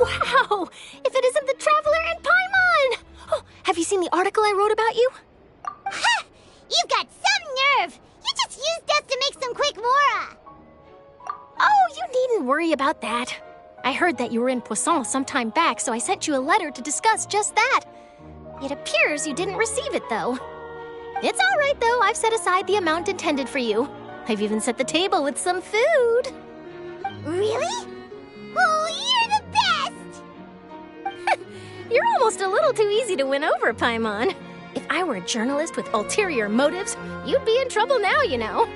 Wow! If it isn't the Traveler and Paimon! Oh, have you seen the article I wrote about you? Ha! You've got some nerve! You just used us to make some quick mora! Oh, you needn't worry about that. I heard that you were in Poisson some time back, so I sent you a letter to discuss just that. It appears you didn't receive it, though. It's all right, though. I've set aside the amount intended for you. I've even set the table with some food. Really? Oh, you're the best! You're almost a little too easy to win over, Paimon. If I were a journalist with ulterior motives, you'd be in trouble now, you know.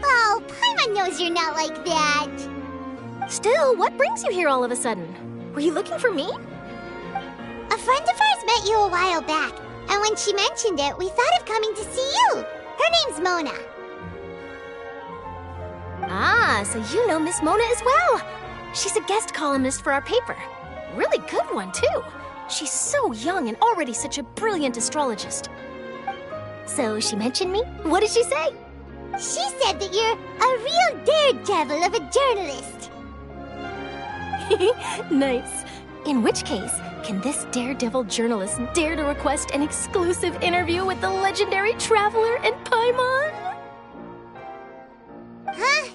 Oh, Paimon knows you're not like that. Still, what brings you here all of a sudden? Were you looking for me? A friend of ours met you a while back, and when she mentioned it, we thought of coming to see you. Her name's Mona. Ah, so you know Miss Mona as well. She's a guest columnist for our paper. Really good one, too. She's so young and already such a brilliant astrologist. So she mentioned me? What did she say? She said that you're a real daredevil of a journalist. Nice. In which case, can this daredevil journalist dare to request an exclusive interview with the legendary Traveler and Paimon? Huh?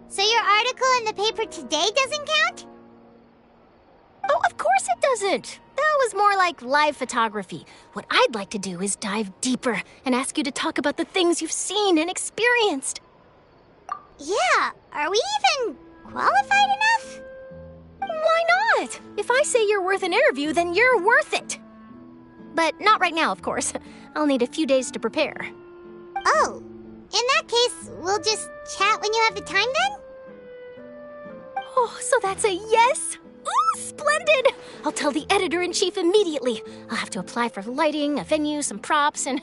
So your article in the paper today doesn't count? Oh, of course it doesn't. That was more like live photography. What I'd like to do is dive deeper and ask you to talk about the things you've seen and experienced. Yeah, are we even qualified enough? Why not? If I say you're worth an interview, then you're worth it. But not right now, of course. I'll need a few days to prepare. Oh, in that case, we'll just chat when you have the time then? Oh, so that's a yes? Ooh, splendid! I'll tell the editor-in-chief immediately. I'll have to apply for lighting, a venue, some props, and...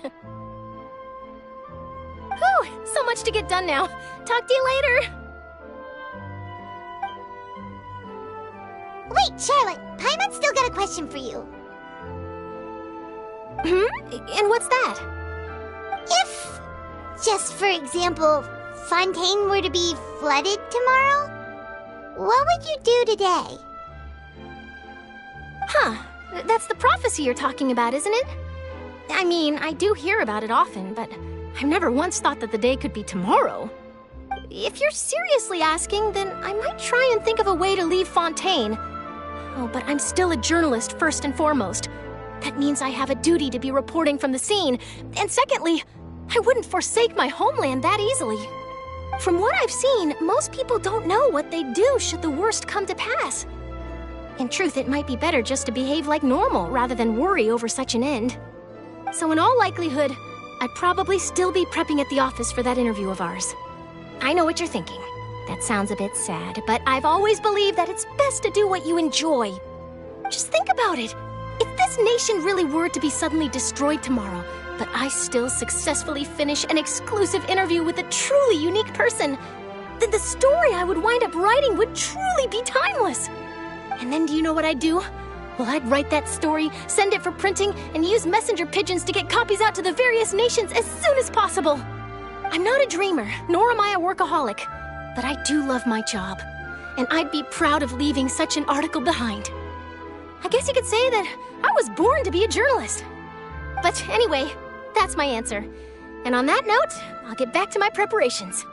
Whew, so much to get done now. Talk to you later. Wait, Charlotte, Paimon's still got a question for you. And what's that? If, just for example, Fontaine were to be flooded tomorrow, what would you do today? Huh, that's the prophecy you're talking about, isn't it? I mean, I do hear about it often, but I've never once thought that the day could be tomorrow. If you're seriously asking, then I might try and think of a way to leave Fontaine. Oh, but I'm still a journalist first and foremost. That means I have a duty to be reporting from the scene. And secondly, I wouldn't forsake my homeland that easily. From what I've seen, most people don't know what they'd do should the worst come to pass. In truth, it might be better just to behave like normal rather than worry over such an end. So in all likelihood, I'd probably still be prepping at the office for that interview of ours. I know what you're thinking. That sounds a bit sad, but I've always believed that it's best to do what you enjoy. Just think about it. If this nation really were to be suddenly destroyed tomorrow, but I still successfully finish an exclusive interview with a truly unique person, then the story I would wind up writing would truly be timeless. And then do you know what I'd do? Well, I'd write that story, send it for printing, and use messenger pigeons to get copies out to the various nations as soon as possible. I'm not a dreamer, nor am I a workaholic, but I do love my job, and I'd be proud of leaving such an article behind. I guess you could say that I was born to be a journalist. But anyway, that's my answer. And on that note, I'll get back to my preparations.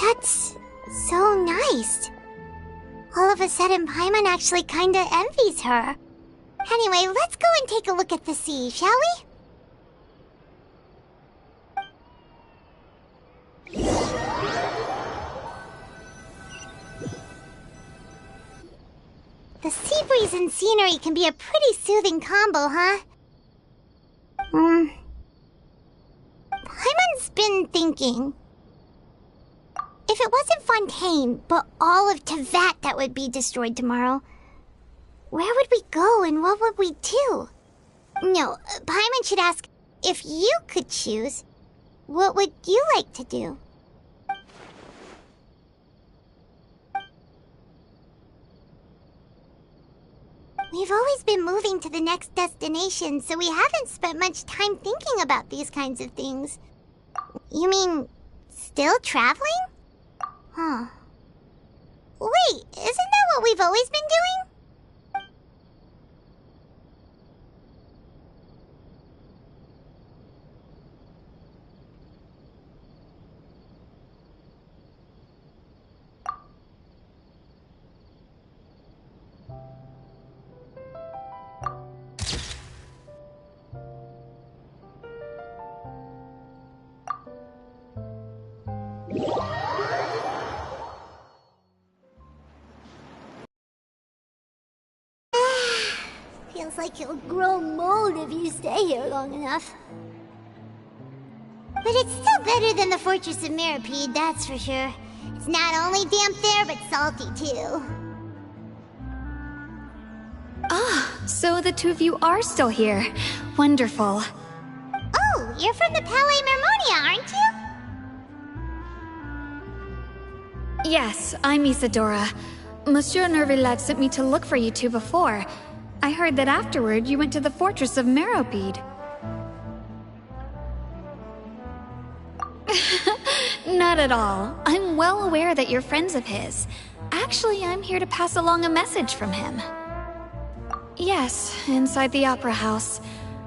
That's so nice. All of a sudden, Paimon actually kinda envies her. Anyway, let's go and take a look at the sea, shall we? The sea breeze and scenery can be a pretty soothing combo, huh? Paimon's been thinking. If it wasn't Fontaine, but all of Tevat that would be destroyed tomorrow, where would we go and what would we do? No, Paimon should ask, if you could choose, what would you like to do? We've always been moving to the next destination, so we haven't spent much time thinking about these kinds of things. You mean, still traveling? Huh. Wait, isn't that what we've always been doing? Feels like you'll grow mold if you stay here long enough. But it's still better than the Fortress of Mirapede, that's for sure. It's not only damp there, but salty too. Ah, so the two of you are still here. Wonderful. Oh, you're from the Palais Mermonia, aren't you? Yes, I'm Isadora. Monsieur Nervillat sent me to look for you two before. I heard that afterward you went to the Fortress of Meropide. Not at all. I'm well aware that you're friends of his. Actually, I'm here to pass along a message from him. Yes, inside the Opera House.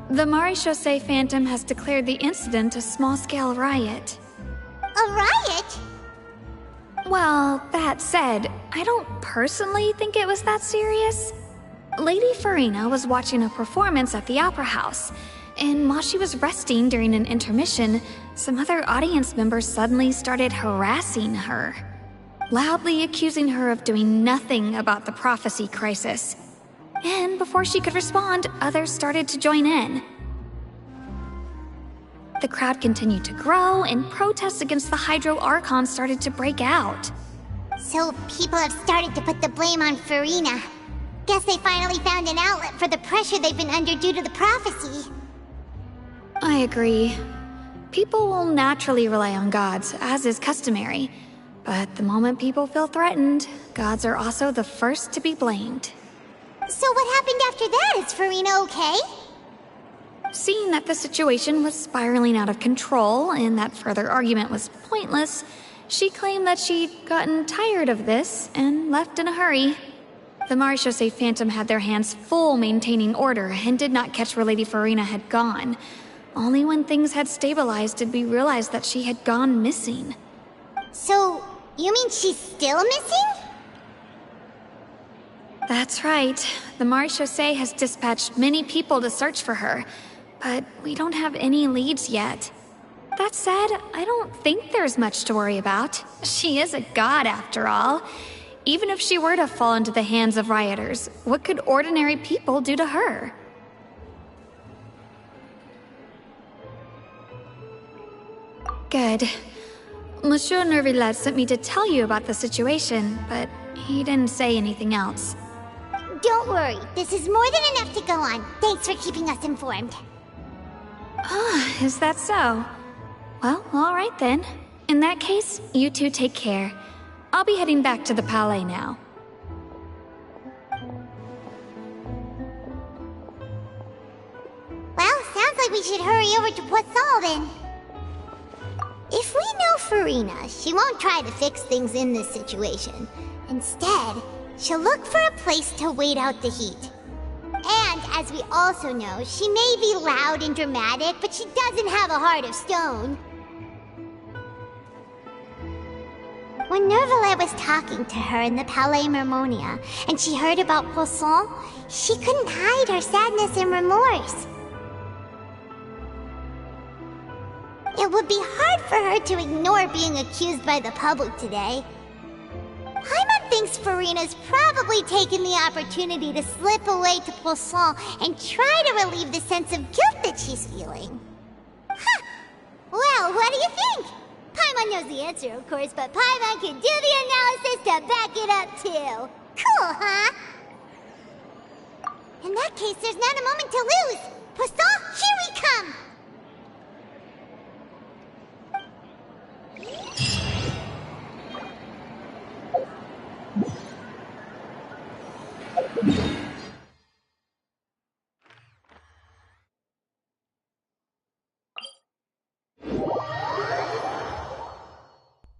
The Maréchaussée Phantom has declared the incident a small-scale riot. A riot? Well, that said, I don't personally think it was that serious. Lady Farina was watching a performance at the Opera House, and while she was resting during an intermission, some other audience members suddenly started harassing her, loudly accusing her of doing nothing about the prophecy crisis. And before she could respond, others started to join in. The crowd continued to grow, and protests against the Hydro Archon started to break out. So people have started to put the blame on Farina. Guess they finally found an outlet for the pressure they've been under due to the prophecy. I agree. People will naturally rely on gods, as is customary. But the moment people feel threatened, gods are also the first to be blamed. So what happened after that? Is Farina okay? Seeing that the situation was spiraling out of control and that further argument was pointless, she claimed that she'd gotten tired of this and left in a hurry. The Maréchaussée Phantom had their hands full maintaining order and did not catch where Lady Farina had gone. Only when things had stabilized did we realize that she had gone missing. So, you mean she's still missing? That's right. The Maréchaussée has dispatched many people to search for her, but we don't have any leads yet. That said, I don't think there's much to worry about. She is a god after all. Even if she were to fall into the hands of rioters, what could ordinary people do to her? Good. Monsieur Nervillat sent me to tell you about the situation, but he didn't say anything else. Don't worry, this is more than enough to go on. Thanks for keeping us informed. Ah, is that so? Well, all right then. In that case, you two take care. I'll be heading back to the Palais now. Well, sounds like we should hurry over to Poisson then. If we know Farina, she won't try to fix things in this situation. Instead, she'll look for a place to wait out the heat. And, as we also know, she may be loud and dramatic, but she doesn't have a heart of stone. When Nervillat was talking to her in the Palais Mermonia, and she heard about Poisson, she couldn't hide her sadness and remorse. It would be hard for her to ignore being accused by the public today. Paimon thinks Farina's probably taken the opportunity to slip away to Poisson and try to relieve the sense of guilt that she's feeling. Huh. Well, what do you think? Paimon knows the answer, of course, but Paimon can do the analysis to back it up, too. Cool, huh? In that case, there's not a moment to lose. Poisson, here we come!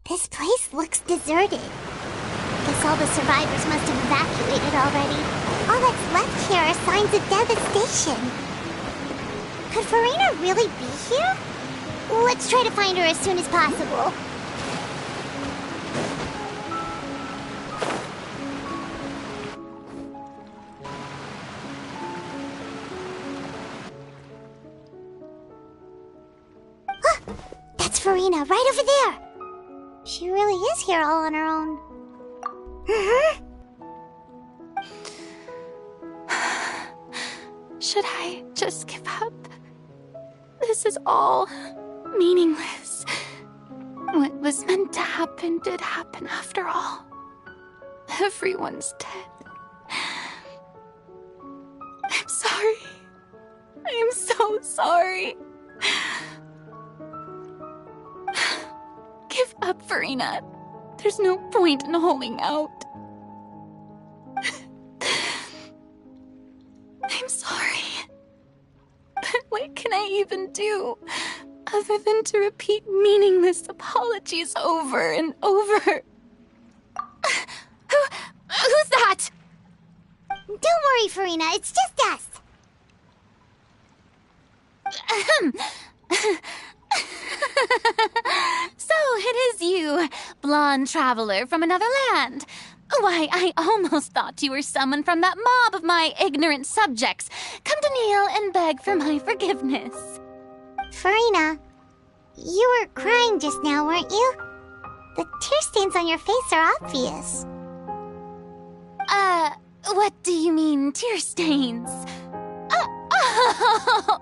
This place looks deserted. Guess all the survivors must have evacuated already. All that's left here are signs of devastation. Could Farina really be here? Let's try to find her as soon as possible. That's Farina, right over there. She really is here all on her own. Should I just give up? This is all meaningless. What was meant to happen did happen after all. Everyone's dead. I'm sorry. I'm so sorry. Give up, Farina. There's no point in holding out. I'm sorry. But what can I even do other than to repeat meaningless apologies over and over? Who's that? Don't worry, Farina. It's just us. So it is you, blonde traveler from another land. Why, I almost thought you were someone from that mob of my ignorant subjects, come to kneel and beg for my forgiveness. Farina, you were crying just now, weren't you? The tear stains on your face are obvious. What do you mean, tear stains? Oh,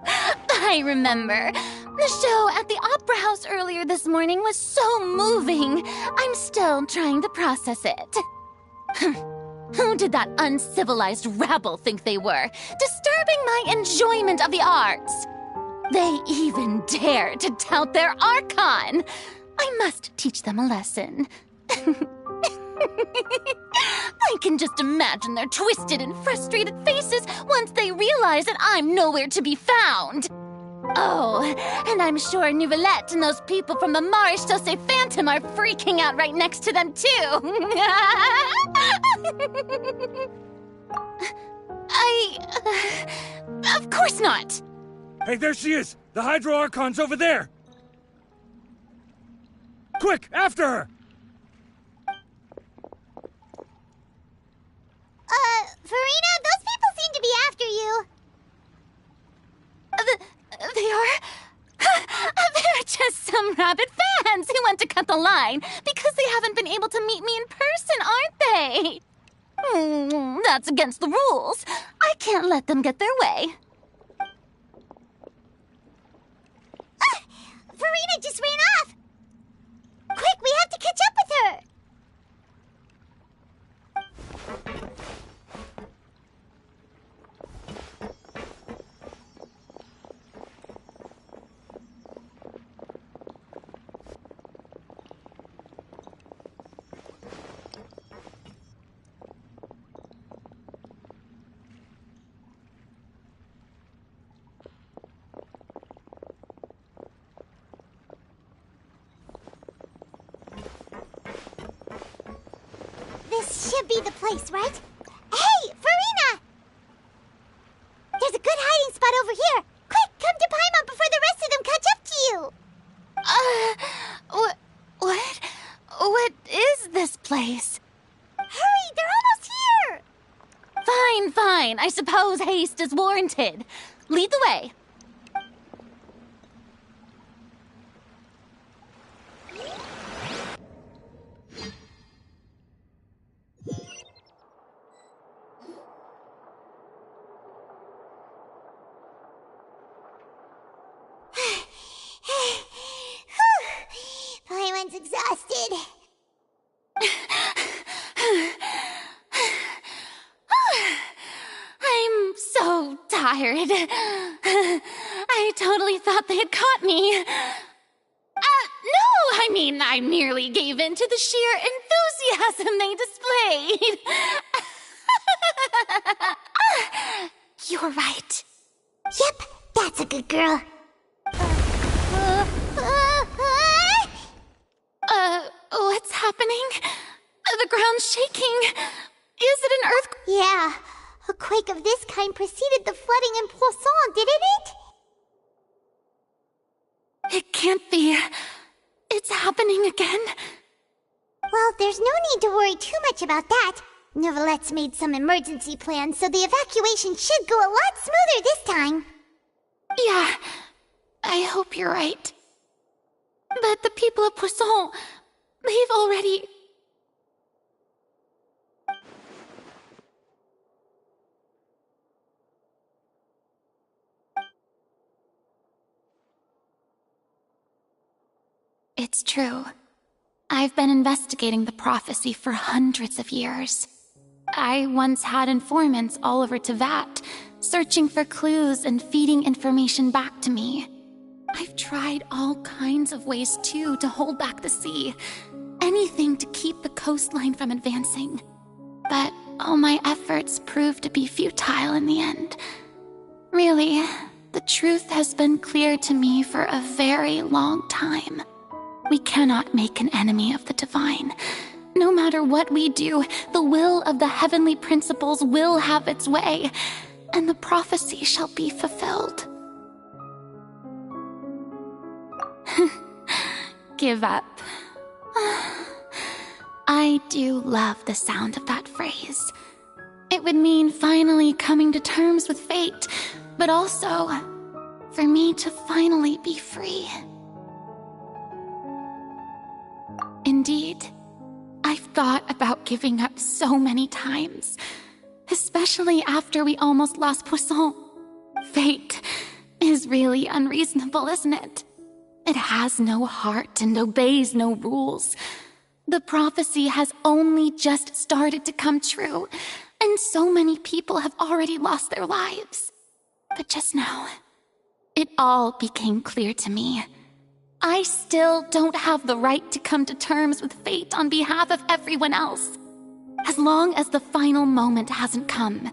I remember. The show at the Opera House earlier this morning was so moving. I'm still trying to process it. Who did that uncivilized rabble think they were, disturbing my enjoyment of the arts? They even dare to tout their Archon. I must teach them a lesson. I can just imagine their twisted and frustrated faces once they realize that I'm nowhere to be found. Oh, and I'm sure Nouvellette and those people from the Marche Chaussee Phantom are freaking out right next to them, too. Of course not. Hey, there she is! The Hydro Archon's over there! Quick, after her! Farina, those people seem to be after you. They are? They're just some rabid fans who want to cut the line because they haven't been able to meet me in person, aren't they? That's against the rules. I can't let them get their way. Farina just ran off! Quick, we have to catch up with her! This should be the place, right? Hey, Farina! There's a good hiding spot over here. Quick, come to Paimon before the rest of them catch up to you. What is this place? Hurry, they're almost here. Fine. I suppose haste is warranted. Lead the way. Paimon's exhausted. I'm so tired. I totally thought they had caught me. No, I merely gave in to the sheer enthusiasm they displayed. You're right. Yep, that's a good girl. What's happening? The ground's shaking. Is it an earthquake? Yeah, a quake of this kind preceded the flooding in Poisson, didn't it? It can't be. It's happening again. Well, there's no need to worry too much about that. Neverlette's made some emergency plans, so the evacuation should go a lot smoother this time. Yeah, I hope you're right. But the people of Poisson, they've already... It's true. I've been investigating the prophecy for hundreds of years. I once had informants all over Tevat, searching for clues and feeding information back to me. I've tried all kinds of ways, too, to hold back the sea. Anything to keep the coastline from advancing. But all my efforts proved to be futile in the end. Really, the truth has been clear to me for a very long time. We cannot make an enemy of the divine. No matter what we do, the will of the heavenly principles will have its way, and the prophecy shall be fulfilled. Give up. I do love the sound of that phrase. It would mean finally coming to terms with fate, but also for me to finally be free. Indeed, I've thought about giving up so many times, especially after we almost lost Poisson. Fate is really unreasonable, isn't it? It has no heart and obeys no rules. The prophecy has only just started to come true, and so many people have already lost their lives. But just now, it all became clear to me. I still don't have the right to come to terms with fate on behalf of everyone else. As long as the final moment hasn't come,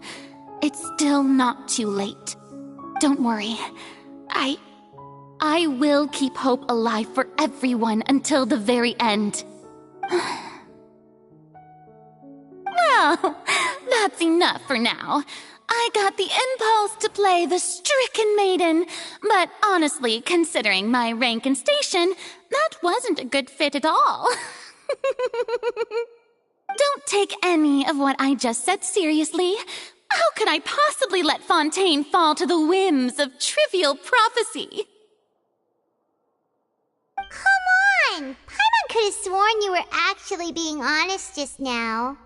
it's still not too late. Don't worry. I will keep hope alive for everyone until the very end. Well, that's enough for now. I got the impulse to play the stricken maiden, but honestly, considering my rank and station, that wasn't a good fit at all. Don't take any of what I just said seriously. How could I possibly let Fontaine fall to the whims of trivial prophecy? Come on! Paimon could have sworn you were actually being honest just now.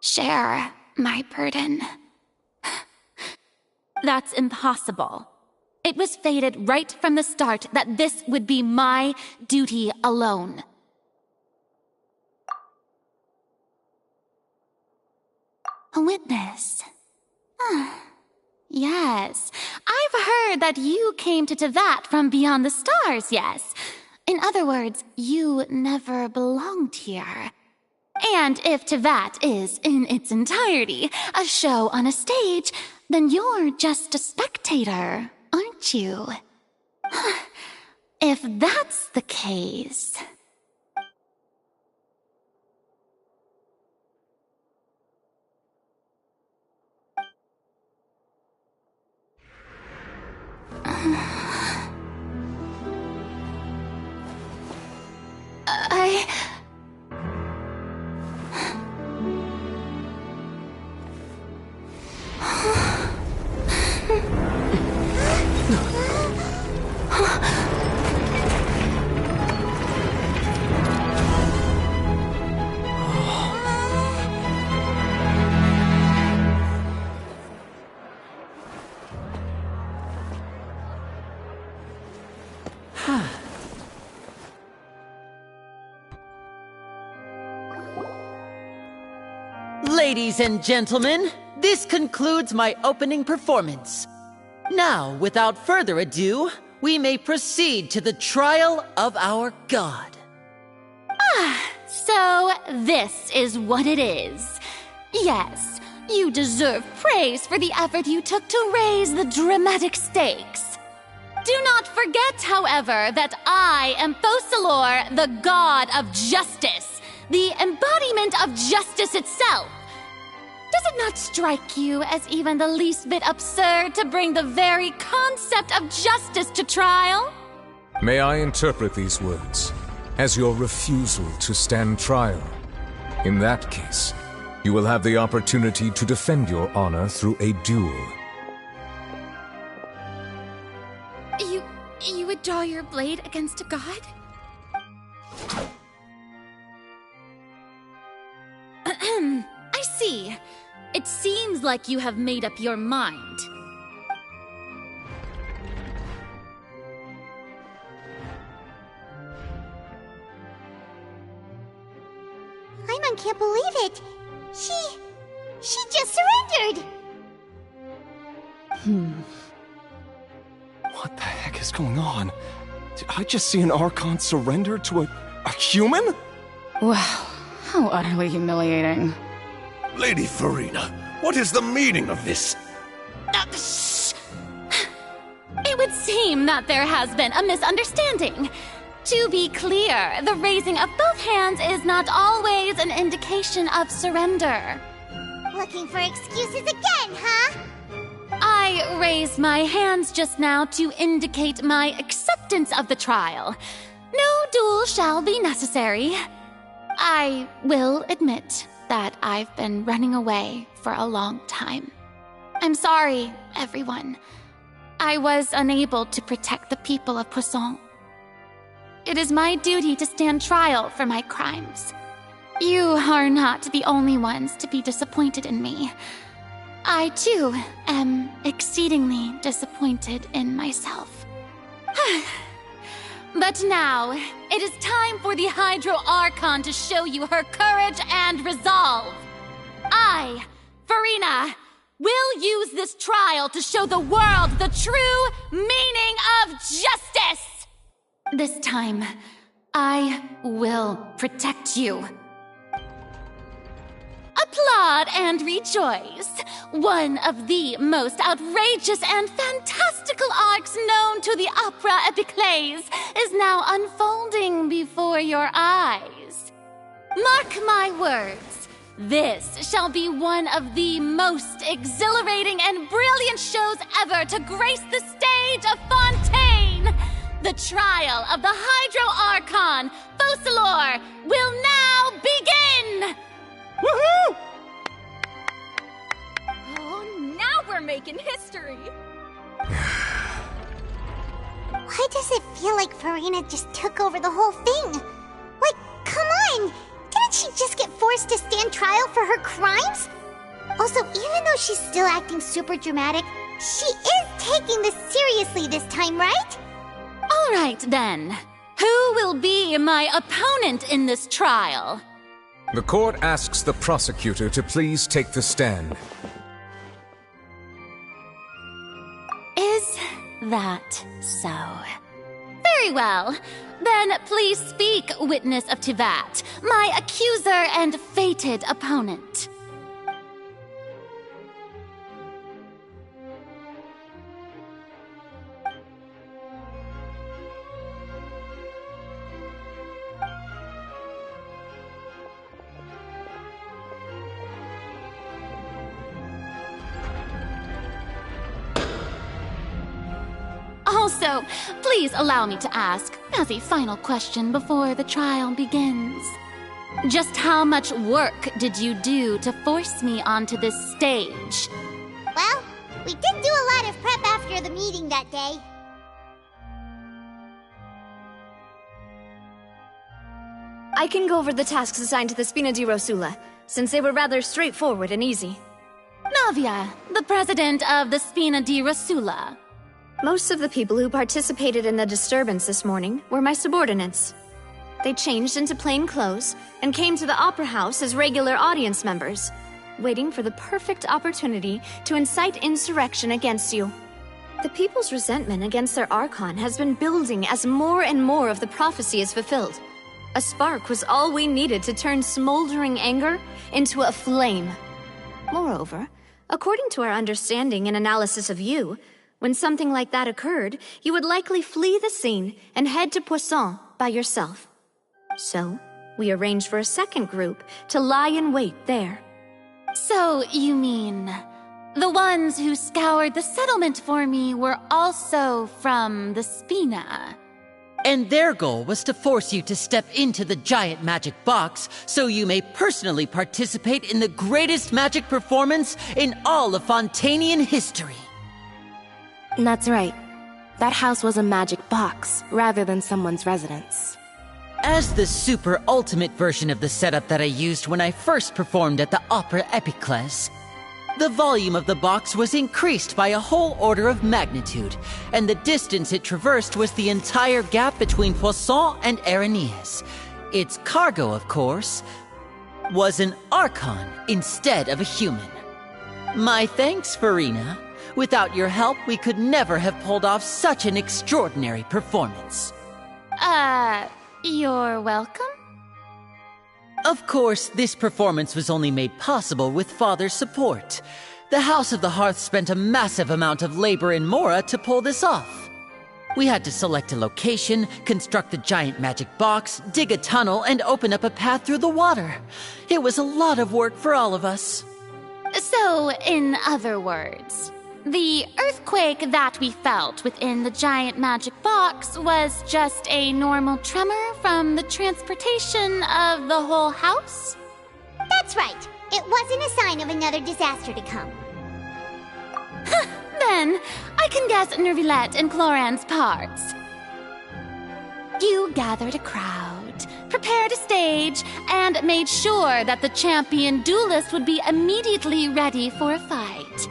Share my burden. That's impossible. It was fated right from the start that this would be my duty alone. A witness. Yes, I've heard that you came to Tevat from beyond the stars, yes. In other words, you never belonged here. And if Tevat is, in its entirety, a show on a stage, then you're just a spectator, aren't you? If that's the case... Ladies and gentlemen, this concludes my opening performance. Now, without further ado, we may proceed to the trial of our god. So this is what it is. Yes, You deserve praise for the effort you took to raise the dramatic stakes. Do not forget, however, that I am Focalor, the god of justice, the embodiment of justice itself. Does it not strike you as even the least bit absurd to bring the very concept of justice to trial? May I interpret these words as your refusal to stand trial? In that case, you will have the opportunity to defend your honor through a duel. You would draw your blade against a god? I see. It seems like you have made up your mind. Paimon can't believe it. She just surrendered. What the heck is going on? Did I just see an Archon surrender to a human? Wow, how utterly humiliating. Lady Farina, what is the meaning of this? Shh! It would seem that there has been a misunderstanding. To be clear, the raising of both hands is not always an indication of surrender. Looking for excuses again, huh? I raised my hands just now to indicate my acceptance of the trial. No duel shall be necessary. I will admit that I've been running away for a long time. I'm sorry, everyone. I was unable to protect the people of Poisson. It is my duty to stand trial for my crimes. You are not the only ones to be disappointed in me. I, too, am exceedingly disappointed in myself. But now, it is time for the Hydro Archon to show you her courage and resolve. I, Farina, will use this trial to show the world the true meaning of justice! This time, I will protect you. Applaud and rejoice! One of the most outrageous and fantastical arcs known to the opera epiclese is now unfolding before your eyes. Mark my words, this shall be one of the most exhilarating and brilliant shows ever to grace the stage of Fontaine! The trial of the Hydro Archon, Focalor, will now begin! Woohoo! Oh, now we're making history! Why does it feel like Farina just took over the whole thing? Like, come on! Didn't she just get forced to stand trial for her crimes? Also, even though she's still acting super dramatic, she is taking this seriously this time, right? All right, then. Who will be my opponent in this trial? The court asks the prosecutor to please take the stand. Is that so? Very well. Then please speak, witness of Tivat, my accuser and fated opponent. Also, please allow me to ask, as a final question before the trial begins. Just how much work did you do to force me onto this stage? Well, we did do a lot of prep after the meeting that day. I can go over the tasks assigned to the Spina di Rosula, since they were rather straightforward and easy. Navia, the president of the Spina di Rosula. Most of the people who participated in the disturbance this morning were my subordinates. They changed into plain clothes and came to the Opera House as regular audience members, waiting for the perfect opportunity to incite insurrection against you. The people's resentment against their Archon has been building as more and more of the prophecy is fulfilled. A spark was all we needed to turn smoldering anger into a flame. Moreover, according to our understanding and analysis of you, when something like that occurred, you would likely flee the scene and head to Poisson by yourself. So, we arranged for a second group to lie in wait there. So, you mean... the ones who scoured the settlement for me were also from the Spina? And their goal was to force you to step into the giant magic box so you may personally participate in the greatest magic performance in all of Fontanian history. That's right. That house was a magic box, rather than someone's residence. As the super ultimate version of the setup that I used when I first performed at the Opera Epiclese, the volume of the box was increased by a whole order of magnitude, and the distance it traversed was the entire gap between Poisson and Araneas. Its cargo, of course, was an Archon instead of a human. My thanks, Farina. Without your help, we could never have pulled off such an extraordinary performance. You're welcome? Of course, this performance was only made possible with Father's support. The House of the Hearth spent a massive amount of labor in Mora to pull this off. We had to select a location, construct the giant magic box, dig a tunnel, and open up a path through the water. It was a lot of work for all of us. So, in other words, the earthquake that we felt within the giant magic box was just a normal tremor from the transportation of the whole house? That's right. It wasn't a sign of another disaster to come. Then, I can guess Nervilette and Cloran's parts. You gathered a crowd, prepared a stage, and made sure that the champion duelist would be immediately ready for a fight.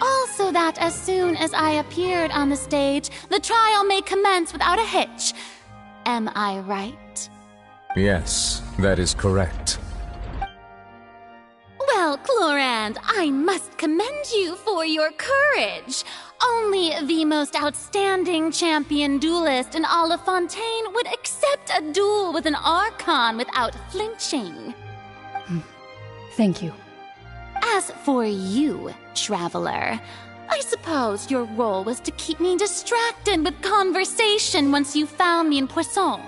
Also that as soon as I appeared on the stage, the trial may commence without a hitch. Am I right? Yes, that is correct. Well, Clorand, I must commend you for your courage. Only the most outstanding champion duelist in all of Fontaine would accept a duel with an Archon without flinching. Thank you. As for you, Traveler, I suppose your role was to keep me distracted with conversation once you found me in Poisson.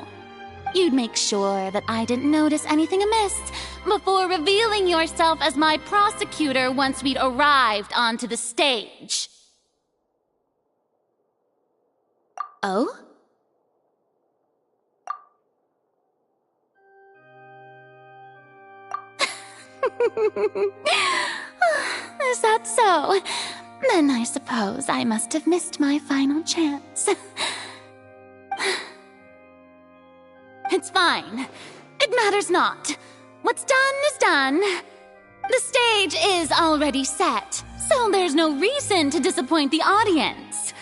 You'd make sure that I didn't notice anything amiss before revealing yourself as my prosecutor once we'd arrived onto the stage. Oh? Is that so? Then I suppose I must have missed my final chance. It's fine. It matters not. What's done is done. The stage is already set, so there's no reason to disappoint the audience.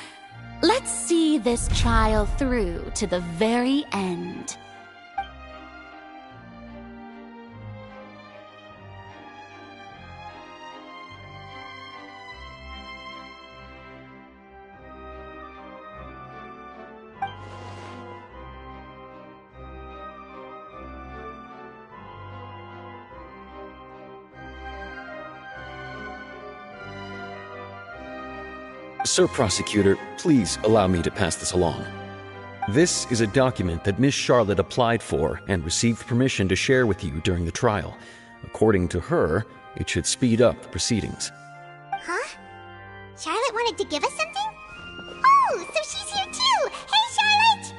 Let's see this trial through to the very end. Sir Prosecutor, please allow me to pass this along. This is a document that Miss Charlotte applied for and received permission to share with you during the trial. According to her, it should speed up the proceedings. Huh? Charlotte wanted to give us something? Oh, so she's here too! Hey, Charlotte!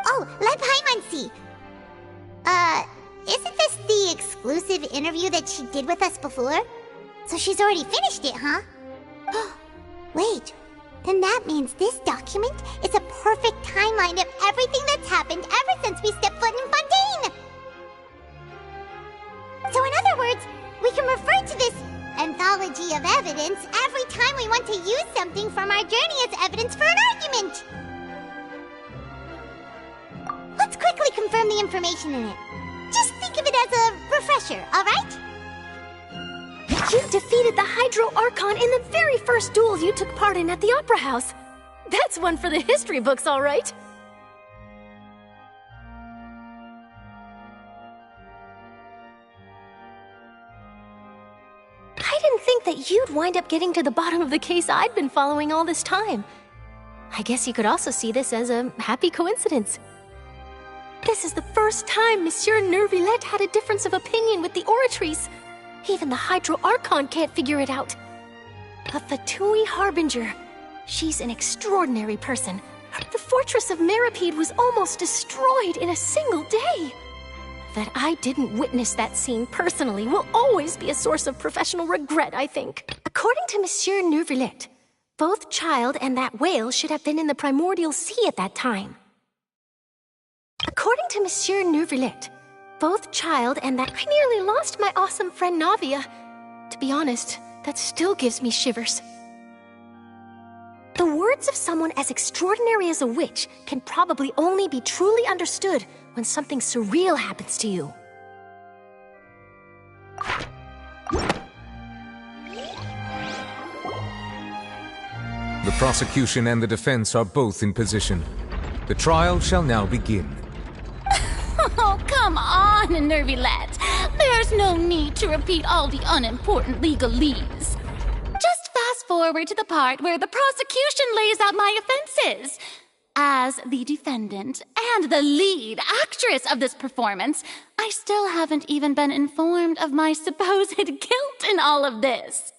Oh, let Paimon see. Isn't this the exclusive interview that she did with us before? So she's already finished it, huh? Wait, then that means this document is a perfect timeline of everything that's happened ever since we stepped foot in Fontaine! So in other words, we can refer to this anthology of evidence every time we want to use something from our journey as evidence for an argument! Let's quickly confirm the information in it. Just think of it as a refresher, alright? You defeated the Hydro Archon in the very first duel you took part in at the Opera House. That's one for the history books, all right. didn't think that you'd wind up getting to the bottom of the case I'd been following all this time. I guess you could also see this as a happy coincidence. This is the first time Monsieur Neuvillette had a difference of opinion with the Oratrice. Even the Hydro Archon can't figure it out. A Fatui Harbinger. She's an extraordinary person. The fortress of Meripede was almost destroyed in a single day. That I didn't witness that scene personally will always be a source of professional regret, I think. According to Monsieur Neuvillette, both Child and that whale should have been in the primordial sea at that time. According to Monsieur Neuvillette, both Child and that... I nearly lost my awesome friend Navia. To be honest, that still gives me shivers. The words of someone as extraordinary as a witch can probably only be truly understood when something surreal happens to you. The prosecution and the defense are both in position. The trial shall now begin. Oh, come on, Neuvillette. There's no need to repeat all the unimportant legalese. Just fast forward to the part where the prosecution lays out my offenses. As the defendant and the lead actress of this performance, I still haven't even been informed of my supposed guilt in all of this.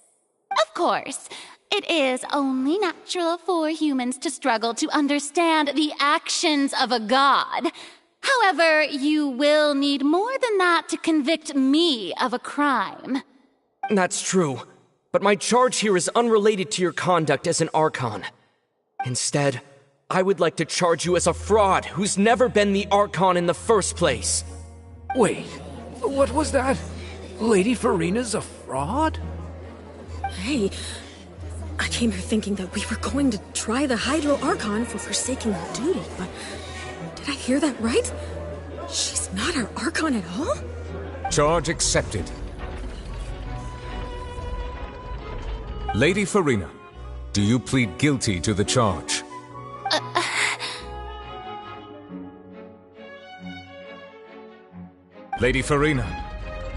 Of course, it is only natural for humans to struggle to understand the actions of a god. However, you will need more than that to convict me of a crime. That's true, but my charge here is unrelated to your conduct as an Archon. Instead, I would like to charge you as a fraud who's never been the Archon in the first place. Wait, what was that? Lady Farina's a fraud? Hey, I came here thinking that we were going to try the Hydro Archon for forsaking her duty, but did I hear that right? She's not our Archon at all? Charge accepted. Lady Farina, do you plead guilty to the charge? Lady Farina.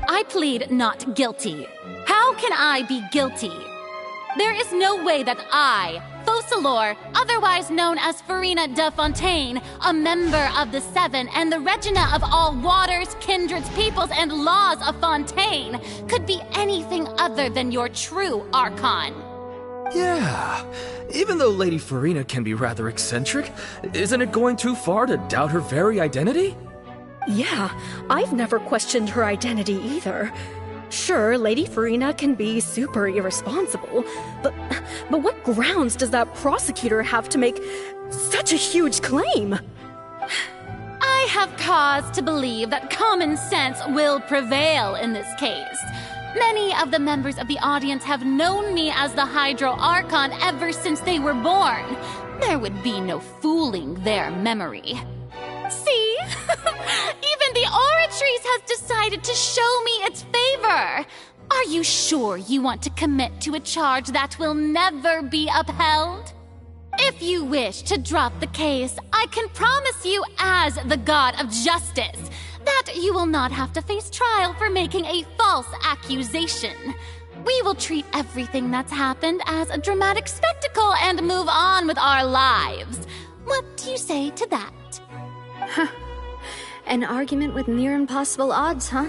I plead not guilty. How can I be guilty? There is no way that I, Focalor, otherwise known as Farina de Fontaine, a member of the Seven and the Regina of all waters, kindreds, peoples, and laws of Fontaine, could be anything other than your true Archon. Yeah, even though Lady Farina can be rather eccentric, isn't it going too far to doubt her very identity? Yeah, I've never questioned her identity either. Sure, Lady Farina can be super irresponsible, but what grounds does that prosecutor have to make such a huge claim? I have cause to believe that common sense will prevail in this case. Many of the members of the audience have known me as the Hydro Archon ever since they were born. There would be no fooling their memory. See? Even the Oratrice has decided to show me its favor. Are you sure you want to commit to a charge that will never be upheld? If you wish to drop the case, I can promise you as the God of Justice that you will not have to face trial for making a false accusation. We will treat everything that's happened as a dramatic spectacle and move on with our lives. What do you say to that? Huh. An argument with near impossible odds, huh?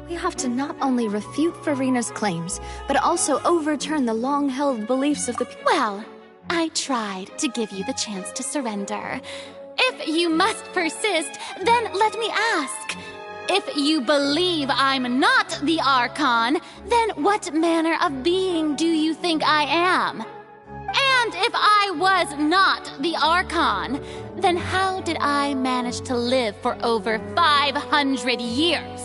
We have to not only refute Farina's claims, but also overturn the long-held beliefs of the people. Well, I tried to give you the chance to surrender. If you must persist, then let me ask. If you believe I'm not the Archon, then what manner of being do you think I am? And if I was not the Archon, then how did I manage to live for over 500 years?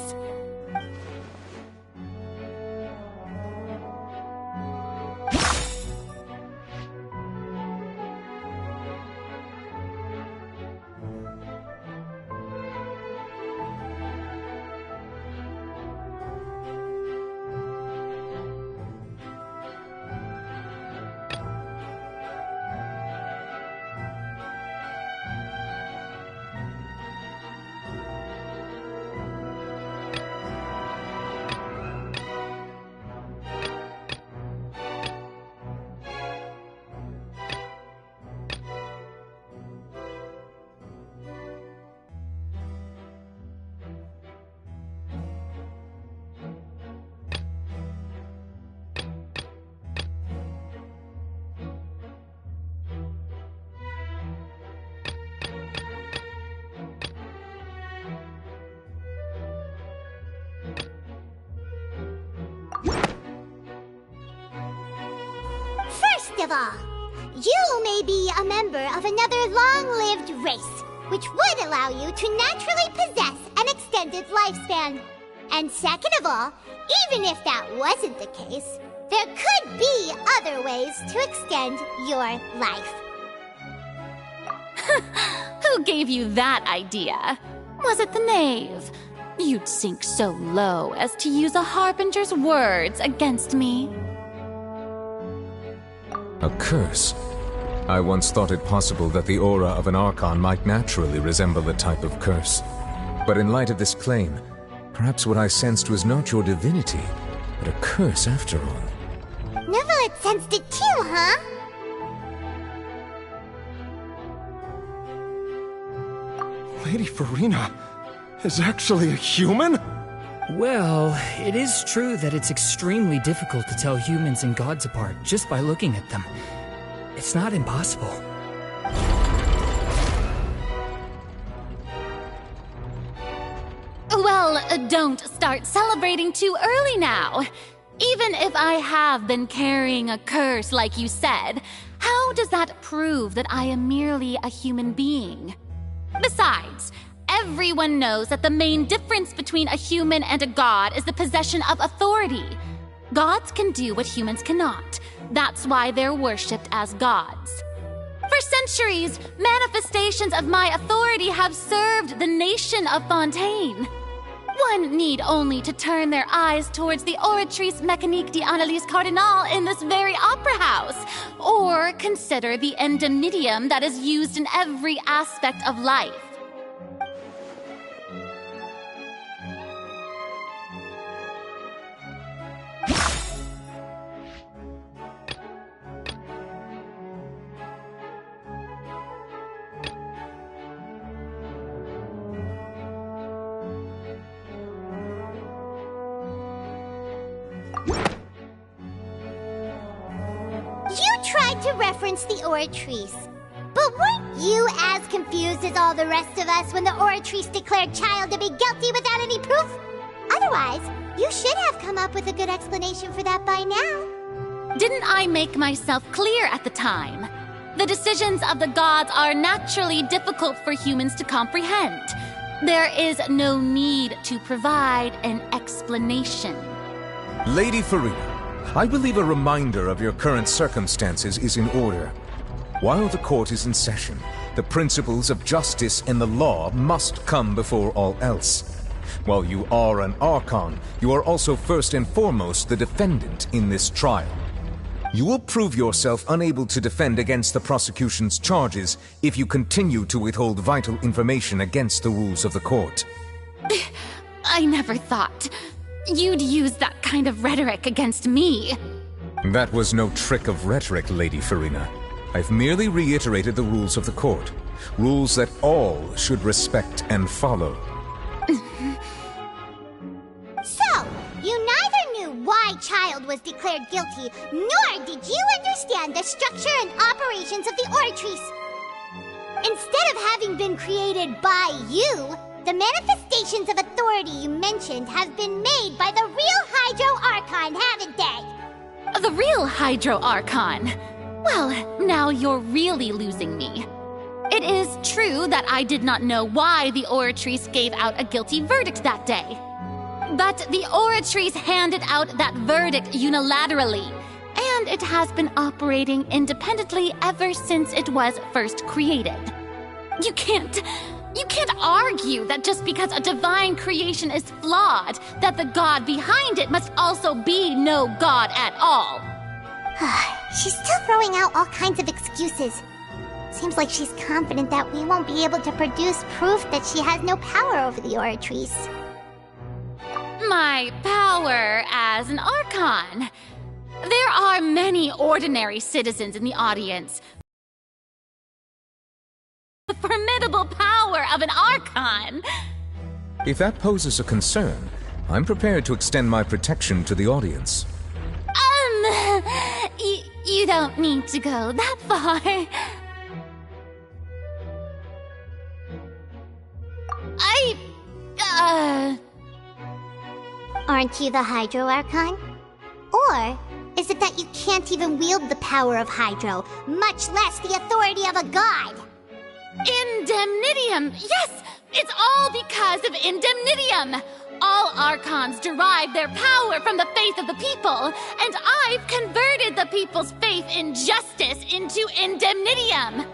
of all, you may be a member of another long-lived race, which would allow you to naturally possess an extended lifespan. And second of all, even if that wasn't the case, there could be other ways to extend your life. Who gave you that idea? Was it the knave? You'd sink so low as to use a harbinger's words against me. A curse? I once thought it possible that the aura of an Archon might naturally resemble a type of curse. But in light of this claim, perhaps what I sensed was not your divinity, but a curse after all. Neuvillette sensed it too, huh? Lady Farina is actually a human? Well, it is true that it's extremely difficult to tell humans and gods apart just by looking at them. It's not impossible. Well, don't start celebrating too early now. Even if I have been carrying a curse like you said, how does that prove that I am merely a human being? Besides, everyone knows that the main difference between a human and a god is the possession of authority. Gods can do what humans cannot. That's why they're worshipped as gods. For centuries, manifestations of my authority have served the nation of Fontaine. One need only to turn their eyes towards the Oratrice Mécanique d'Analyse Cardinal in this very opera house, or consider the endemnitium that is used in every aspect of life. To reference the Oratrice. But weren't you as confused as all the rest of us when the Oratrice declared Child to be guilty without any proof? Otherwise, you should have come up with a good explanation for that by now. Didn't I make myself clear at the time? The decisions of the gods are naturally difficult for humans to comprehend. There is no need to provide an explanation. Lady Farina, I believe a reminder of your current circumstances is in order. While the court is in session, the principles of justice and the law must come before all else. While you are an Archon, you are also first and foremost the defendant in this trial. You will prove yourself unable to defend against the prosecution's charges if you continue to withhold vital information against the rules of the court. I never thought you'd use that kind of rhetoric against me. That was no trick of rhetoric, Lady Farina. I've merely reiterated the rules of the court. Rules that all should respect and follow. So, you neither knew why Child was declared guilty, nor did you understand the structure and operations of the Oratrice. Instead of having been created by you, the manifestations of authority you mentioned have been made by the real Hydro Archon, haven't they? The real Hydro Archon? Well, now you're really losing me. It is true that I did not know why the Oratrice gave out a guilty verdict that day. But the Oratrice handed out that verdict unilaterally, and it has been operating independently ever since it was first created. You can't argue that just because a divine creation is flawed, that the god behind it must also be no god at all. She's still throwing out all kinds of excuses. Seems like she's confident that we won't be able to produce proof that she has no power over the Oratrice. My power as an Archon. There are many ordinary citizens in the audience. The formidable power of an Archon! If that poses a concern, I'm prepared to extend my protection to the audience. You don't need to go that far. Aren't you the Hydro Archon? Or is it that you can't even wield the power of Hydro, much less the authority of a god? Indemnitium! Yes! It's all because of Indemnitium! All Archons derive their power from the faith of the people, and I've converted the people's faith in justice into Indemnitium!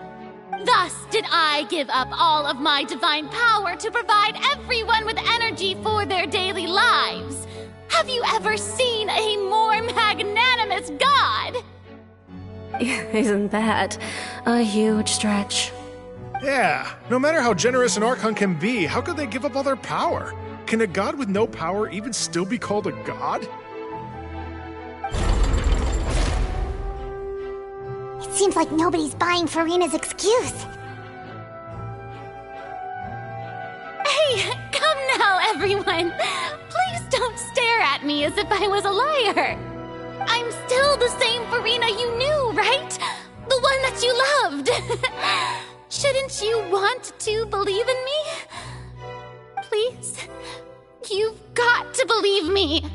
Thus did I give up all of my divine power to provide everyone with energy for their daily lives. Have you ever seen a more magnanimous god? Isn't that a huge stretch? Yeah, no matter how generous an Archon can be, how could they give up all their power? Can a god with no power even still be called a god? It seems like nobody's buying Furina's excuse. Hey, come now, everyone! Please don't stare at me as if I was a liar! I'm still the same Furina you knew, right? The one that you loved! Shouldn't you want to believe in me? Please? You've got to believe me!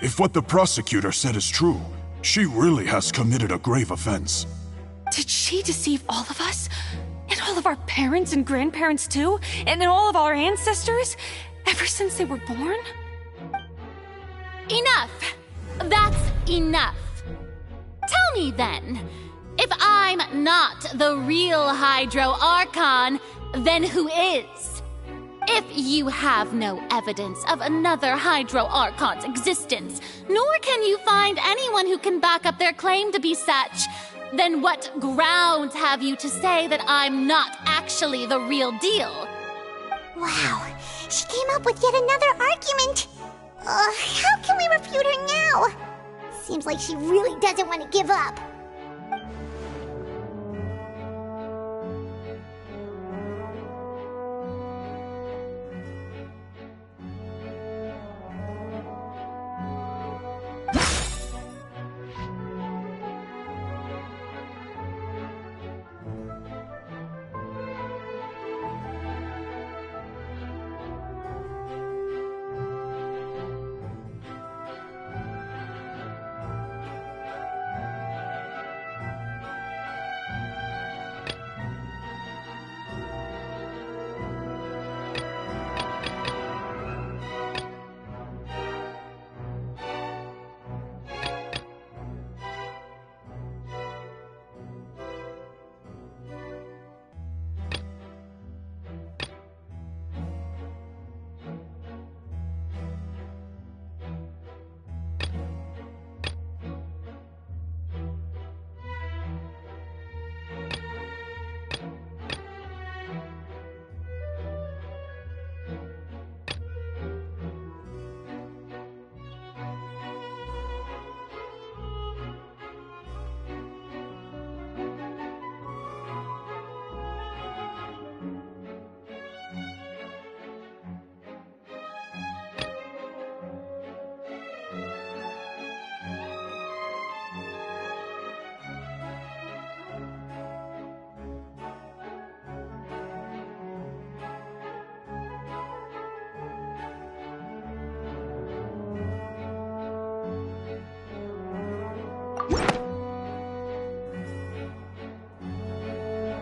If what the prosecutor said is true, she really has committed a grave offense. Did she deceive all of us? And all of our parents and grandparents too? And all of our ancestors? Ever since they were born? Enough! That's enough! Tell me then, if I'm not the real Hydro Archon, then who is? If you have no evidence of another Hydro Archon's existence, nor can you find anyone who can back up their claim to be such, then what grounds have you to say that I'm not actually the real deal? Wow, she came up with yet another argument. How can we refute her now? Seems like she really doesn't want to give up.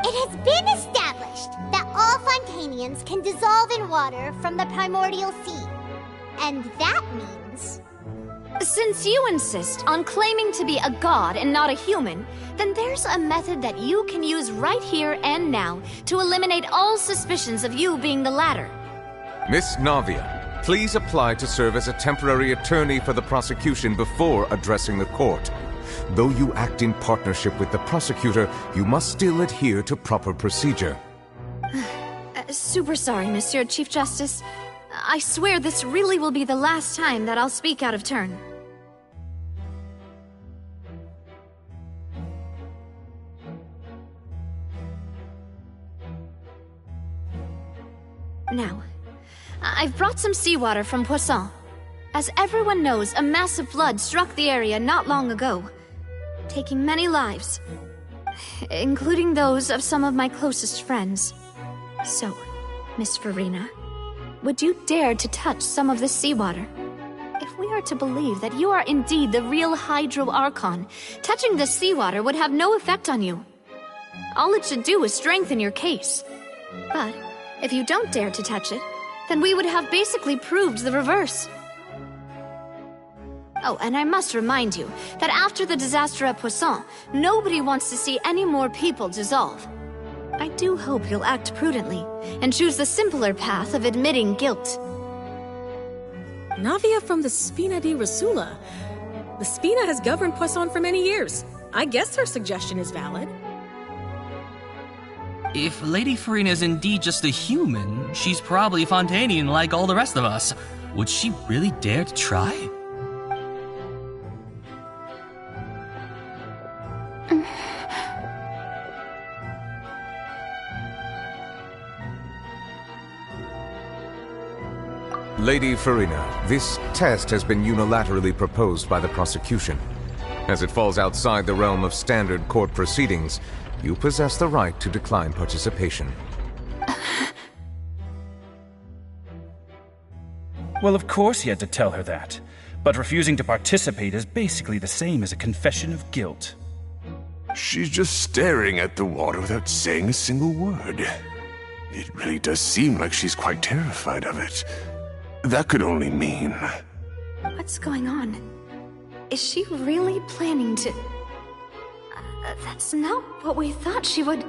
It has been established that all Fontanians can dissolve in water from the primordial sea. And that means... Since you insist on claiming to be a god and not a human, then there's a method that you can use right here and now to eliminate all suspicions of you being the latter. Miss Navia, please apply to serve as a temporary attorney for the prosecution before addressing the court. Though you act in partnership with the prosecutor, you must still adhere to proper procedure. Super sorry, Monsieur Chief Justice. I swear this really will be the last time that I'll speak out of turn. Now, I've brought some seawater from Poisson. As everyone knows, a massive flood struck the area not long ago, taking many lives, including those of some of my closest friends. So, Miss Furina, would you dare to touch some of this seawater? If we are to believe that you are indeed the real Hydro Archon, touching the seawater would have no effect on you. All it should do is strengthen your case. But if you don't dare to touch it, then we would have basically proved the reverse. Oh, and I must remind you that after the disaster at Poisson, nobody wants to see any more people dissolve. I do hope you'll act prudently and choose the simpler path of admitting guilt. Navia from the Spina di Rasula. The Spina has governed Poisson for many years. I guess her suggestion is valid. If Lady Farina is indeed just a human, she's probably Fontanian like all the rest of us. Would she really dare to try? Lady Farina, this test has been unilaterally proposed by the prosecution. As it falls outside the realm of standard court proceedings, you possess the right to decline participation. Well, of course he had to tell her that. But refusing to participate is basically the same as a confession of guilt. She's just staring at the water without saying a single word. It really does seem like she's quite terrified of it. That could only mean... What's going on? Is she really planning to... that's not what we thought she would...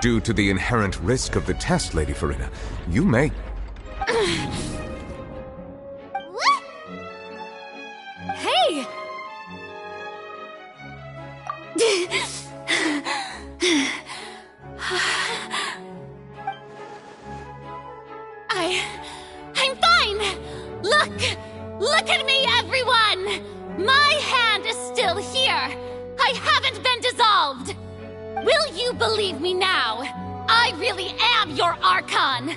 Due to the inherent risk of the test, Lady Farina, you may... Hey! I'm fine! Look at me, everyone! My hand is still here! I haven't been dissolved! Will you believe me now? I really am your Archon!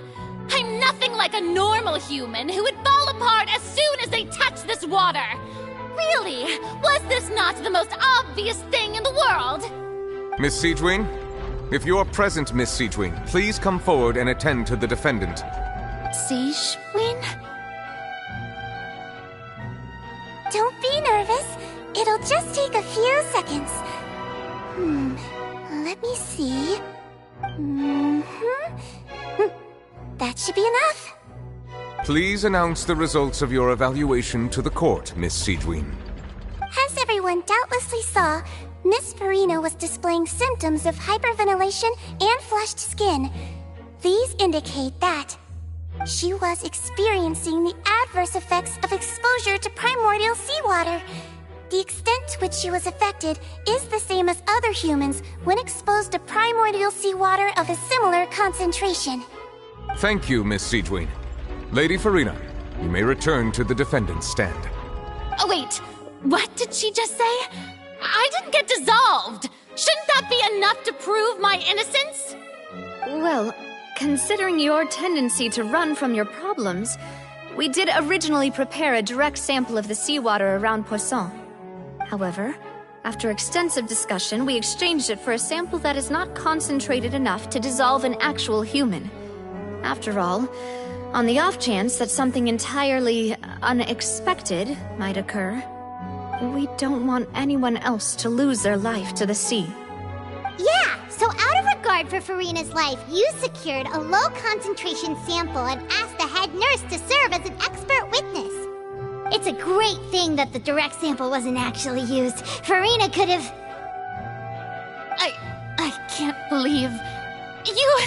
I'm nothing like a normal human who would fall apart as soon as they touch this water! Really, was this not the most obvious thing in the world? Miss Siegewin? If you are present, Miss Siegewin, please come forward and attend to the defendant. Siegewin? Don't be nervous. It'll just take a few seconds. Let me see. That should be enough. Please announce the results of your evaluation to the court, Miss Siegewin. As everyone doubtlessly saw, Miss Farina was displaying symptoms of hyperventilation and flushed skin. These indicate that she was experiencing the adverse effects of exposure to primordial seawater. The extent to which she was affected is the same as other humans when exposed to primordial seawater of a similar concentration. Thank you, Miss Siegewin. Lady Farina, you may return to the defendant's stand. Oh, wait. What did she just say? I didn't get dissolved! Shouldn't that be enough to prove my innocence? Well, considering your tendency to run from your problems, we did originally prepare a direct sample of the seawater around Poisson. However, after extensive discussion, we exchanged it for a sample that is not concentrated enough to dissolve an actual human. After all, on the off chance that something entirely unexpected might occur, we don't want anyone else to lose their life to the sea. Yeah, so out of regard for Farina's life, you secured a low-concentration sample and asked the head nurse to serve as an expert witness. It's a great thing that the direct sample wasn't actually used. Farina could have... I can't believe... You...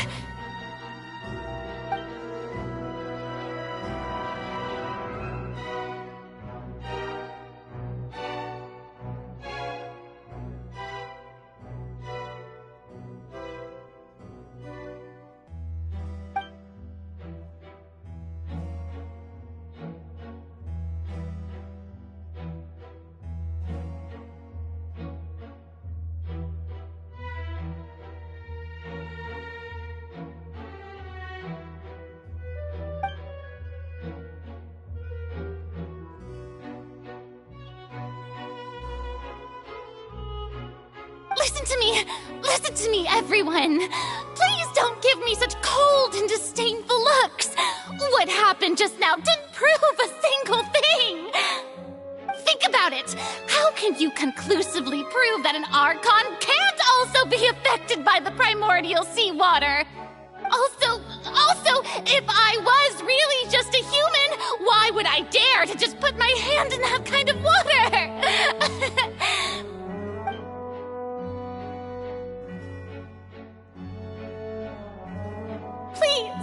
Listen to me, everyone! Please don't give me such cold and disdainful looks! what happened just now didn't prove a single thing! Think about it! How can you conclusively prove that an Archon can't also be affected by the primordial seawater? Also, if I was really just a human, why would I dare to just put my hand in that kind of water? Please,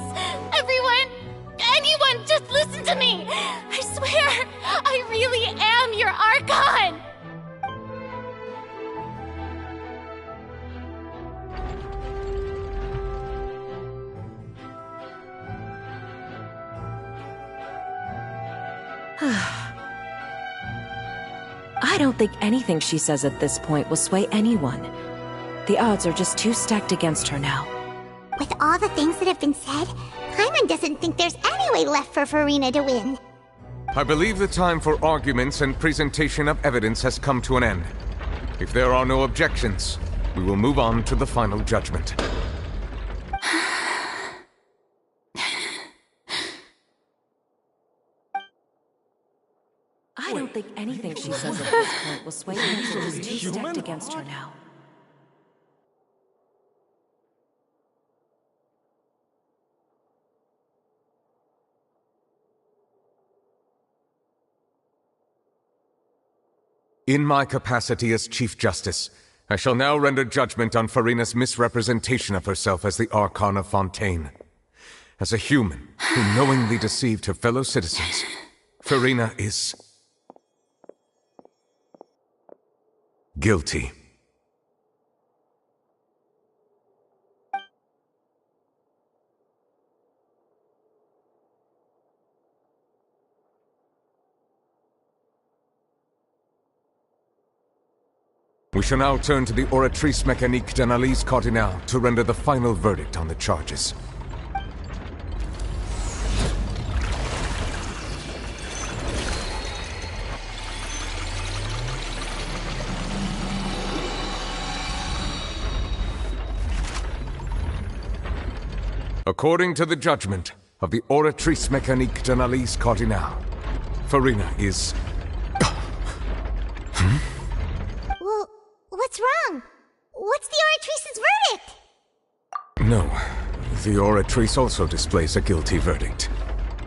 anyone, just listen to me! I swear, I really am your Archon! I don't think anything she says at this point will sway anyone. The odds are just too stacked against her now. With all the things that have been said, Paimon doesn't think there's any way left for Furina to win. I believe the time for arguments and presentation of evidence has come to an end. If there are no objections, we will move on to the final judgment. I don't think anything she says at this point will sway anyone. She's too stacked against her now. In my capacity as Chief Justice, I shall now render judgment on Furina's misrepresentation of herself as the Archon of Fontaine. As a human who knowingly deceived her fellow citizens, Furina is guilty. We shall now turn to the Oratrice Mécanique d'Analyse Cardinale to render the final verdict on the charges. According to the judgment of the Oratrice Mécanique d'Analyse Cardinale, Furina is... Well, what's wrong? What's the Oratrice's verdict? No, the Oratrice also displays a guilty verdict.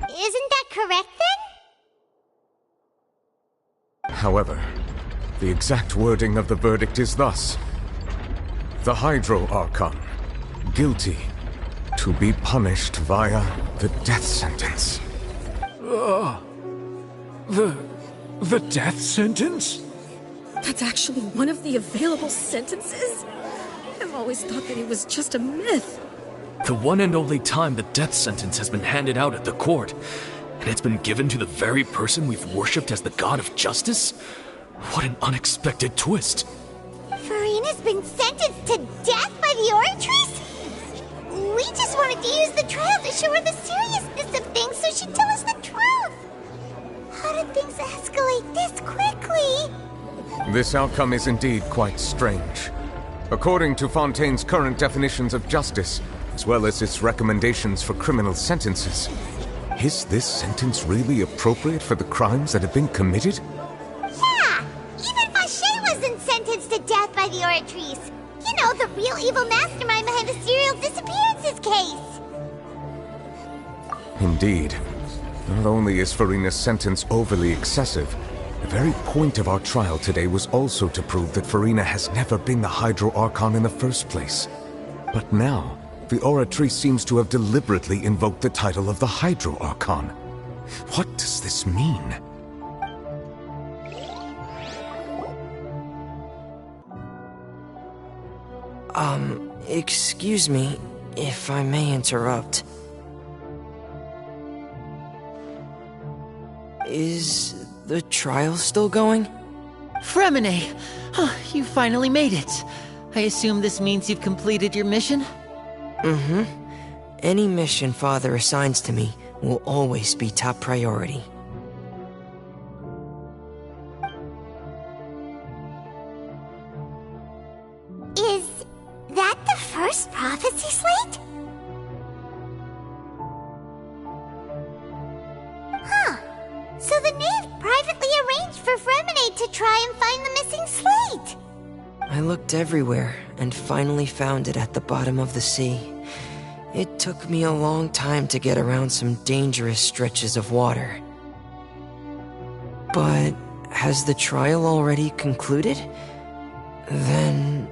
Isn't that correct then? However, the exact wording of the verdict is thus. The Hydro Archon, guilty, to be punished via the death sentence. The death sentence? That's actually one of the available sentences? I've always thought that it was just a myth. The one and only time the death sentence has been handed out at the court, and it's been given to the very person we've worshipped as the god of justice? What an unexpected twist. Furina's been sentenced to death by the Oratrice? We just wanted to use the trial to show her the seriousness of things so she'd tell us the truth. How did things escalate this quickly? This outcome is indeed quite strange. According to Fontaine's current definitions of justice, as well as its recommendations for criminal sentences, is this sentence really appropriate for the crimes that have been committed? Yeah! Even Fache wasn't sentenced to death by the Oratrice. You know, the real evil mastermind behind the serial disappearances case. Indeed. Not only is Furina's sentence overly excessive, the very point of our trial today was also to prove that Furina has never been the Hydro Archon in the first place. But now, the Oratrice seems to have deliberately invoked the title of the Hydro Archon. What does this mean? Excuse me, if I may interrupt. Is the trial still going? Fremine! You finally made it. I assume this means you've completed your mission? Mm-hmm. Any mission Father assigns to me will always be top priority. Is that the first prophecy slate? So the knave privately arranged for Fremine to try and find the missing slate! I looked everywhere and finally found it at the bottom of the sea. It took me a long time to get around some dangerous stretches of water. But has the trial already concluded? Then,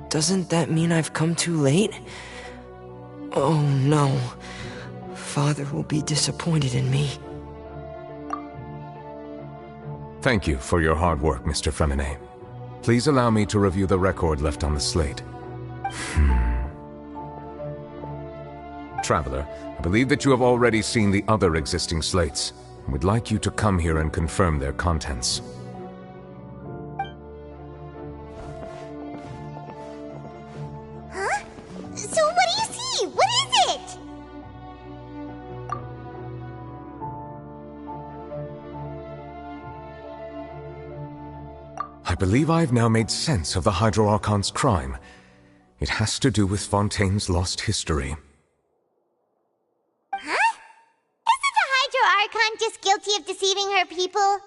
doesn't that mean I've come too late? Oh no. Father will be disappointed in me. Thank you for your hard work, Mr. Fremine. Please allow me to review the record left on the slate. Traveler, I believe that you have already seen the other existing slates. I would like you to come here and confirm their contents. Huh? So what do you see? What is it? I believe I've now made sense of the Hydro Archon's crime. It has to do with Fontaine's lost history. Huh? Isn't the Hydro Archon just guilty of deceiving her people?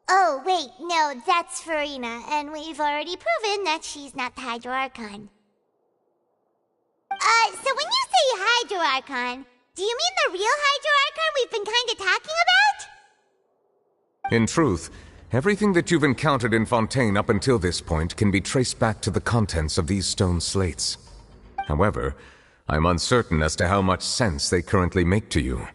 Oh, wait, no, that's Farina, and we've already proven that she's not the Hydro Archon. So when you say Hydro Archon, do you mean the real Hydro Archon we've been kinda talking about? In truth, everything that you've encountered in Fontaine up until this point can be traced back to the contents of these stone slates. However, I'm uncertain as to how much sense they currently make to you.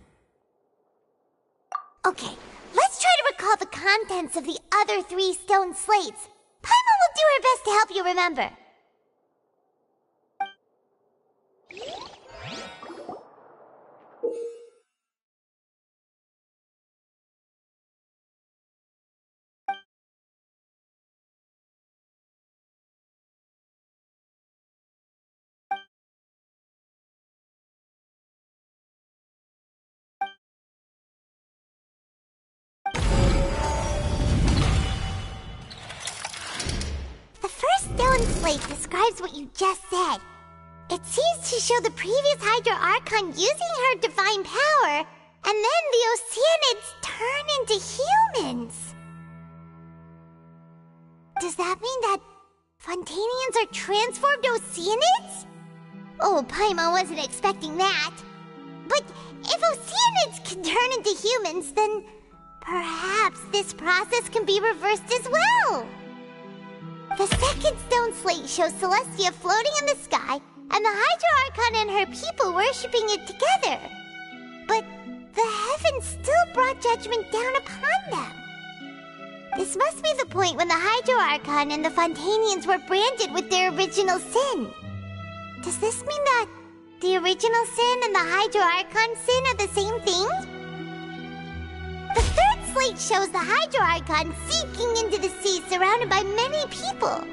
Okay, let's try to recall the contents of the other 3 stone slates. Paimon will do her best to help you remember. The first stone slate describes what you just said. It seems to show the previous Hydro Archon using her divine power, and then the Oceanids turn into humans. Does that mean that Fontanians are transformed Oceanids? Oh, Paimon wasn't expecting that. But if Oceanids can turn into humans, then perhaps this process can be reversed as well. The second stone slate shows Celestia floating in the sky, and the Hydro Archon and her people worshipping it together. But the heavens still brought judgment down upon them. This must be the point when the Hydro Archon and the Fontanians were branded with their original sin. Does this mean that the original sin and the Hydro Archon sin are the same thing? The third slate shows the Hydro Archon sinking into the sea surrounded by many people.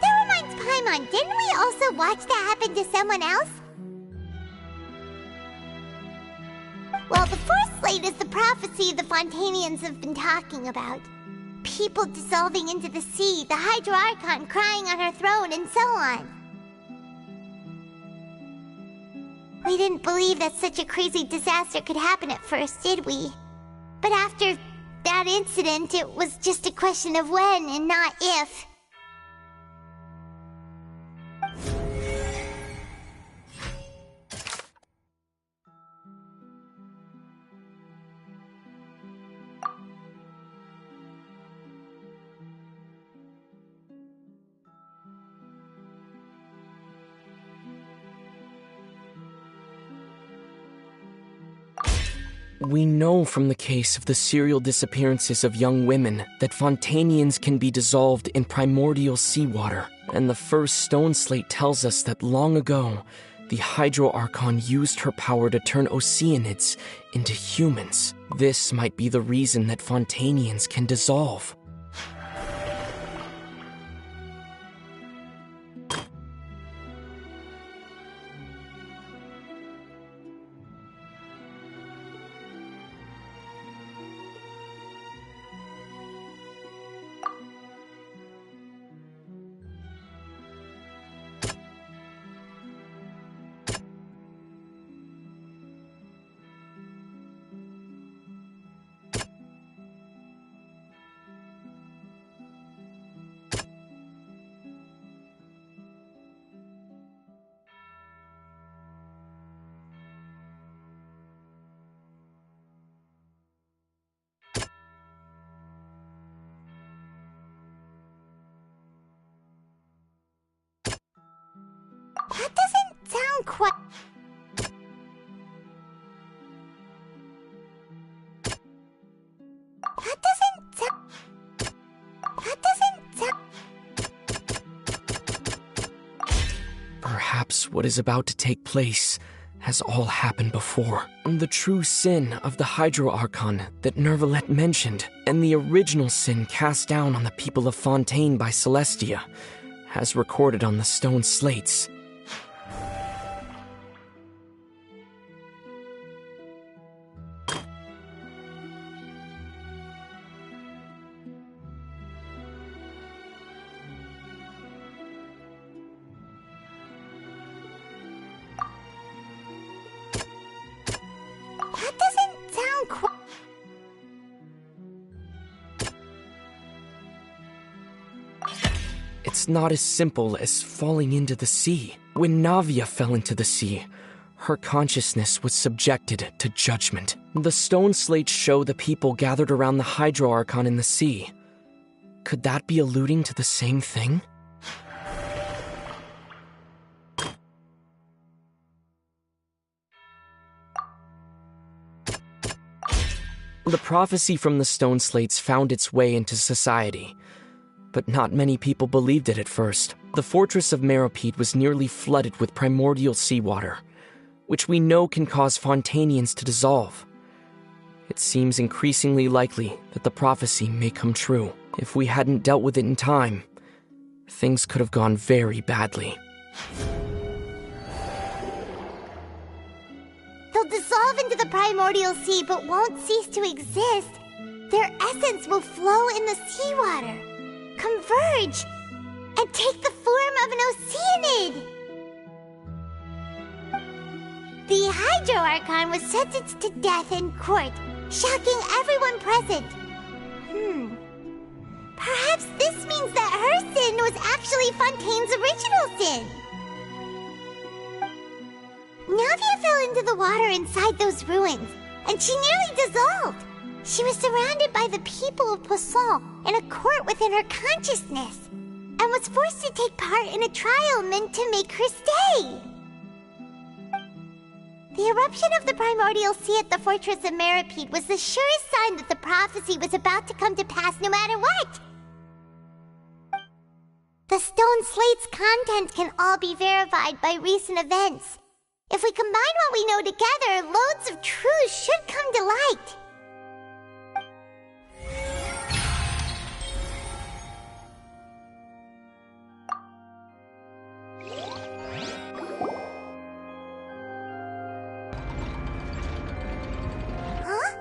That reminds Paimon, didn't we also watch that happen to someone else? Well, the fourth slate is the prophecy the Fontanians have been talking about. People dissolving into the sea, the Hydro Archon crying on her throne, and so on. We didn't believe that such a crazy disaster could happen at first, did we? But after that incident, it was just a question of when and not if. We know from the case of the serial disappearances of young women that Fontanians can be dissolved in primordial seawater, and the first stone slate tells us that long ago, the Hydro Archon used her power to turn Oceanids into humans. This might be the reason that Fontanians can dissolve. That doesn't sound quite... That doesn't sound... That doesn't sound... Perhaps what is about to take place has all happened before. The true sin of the Hydro Archon that Nervalette mentioned, and the original sin cast down on the people of Fontaine by Celestia, has recorded on the stone slates. That doesn't sound quite... It's not as simple as falling into the sea. When Navia fell into the sea, her consciousness was subjected to judgment. The stone slates show the people gathered around the Hydro Archon in the sea. Could that be alluding to the same thing? The prophecy from the stone slates found its way into society, but not many people believed it at first. The fortress of Meropide was nearly flooded with primordial seawater, which we know can cause Fontainians to dissolve. It seems increasingly likely that the prophecy may come true. If we hadn't dealt with it in time, things could have gone very badly. They'll dissolve into the primordial sea but won't cease to exist. Their essence will flow in the seawater, converge, and take the form of an Oceanid. The Hydro Archon was sentenced to death in court, shocking everyone present. Perhaps this means that her sin was actually Fontaine's original sin. Navia fell into the water inside those ruins, and she nearly dissolved. She was surrounded by the people of Poisson in a court within her consciousness, and was forced to take part in a trial meant to make her stay. The eruption of the primordial sea at the fortress of Meropide was the surest sign that the prophecy was about to come to pass no matter what. The stone slate's contents can all be verified by recent events. If we combine what we know together, loads of truth should come to light. Huh?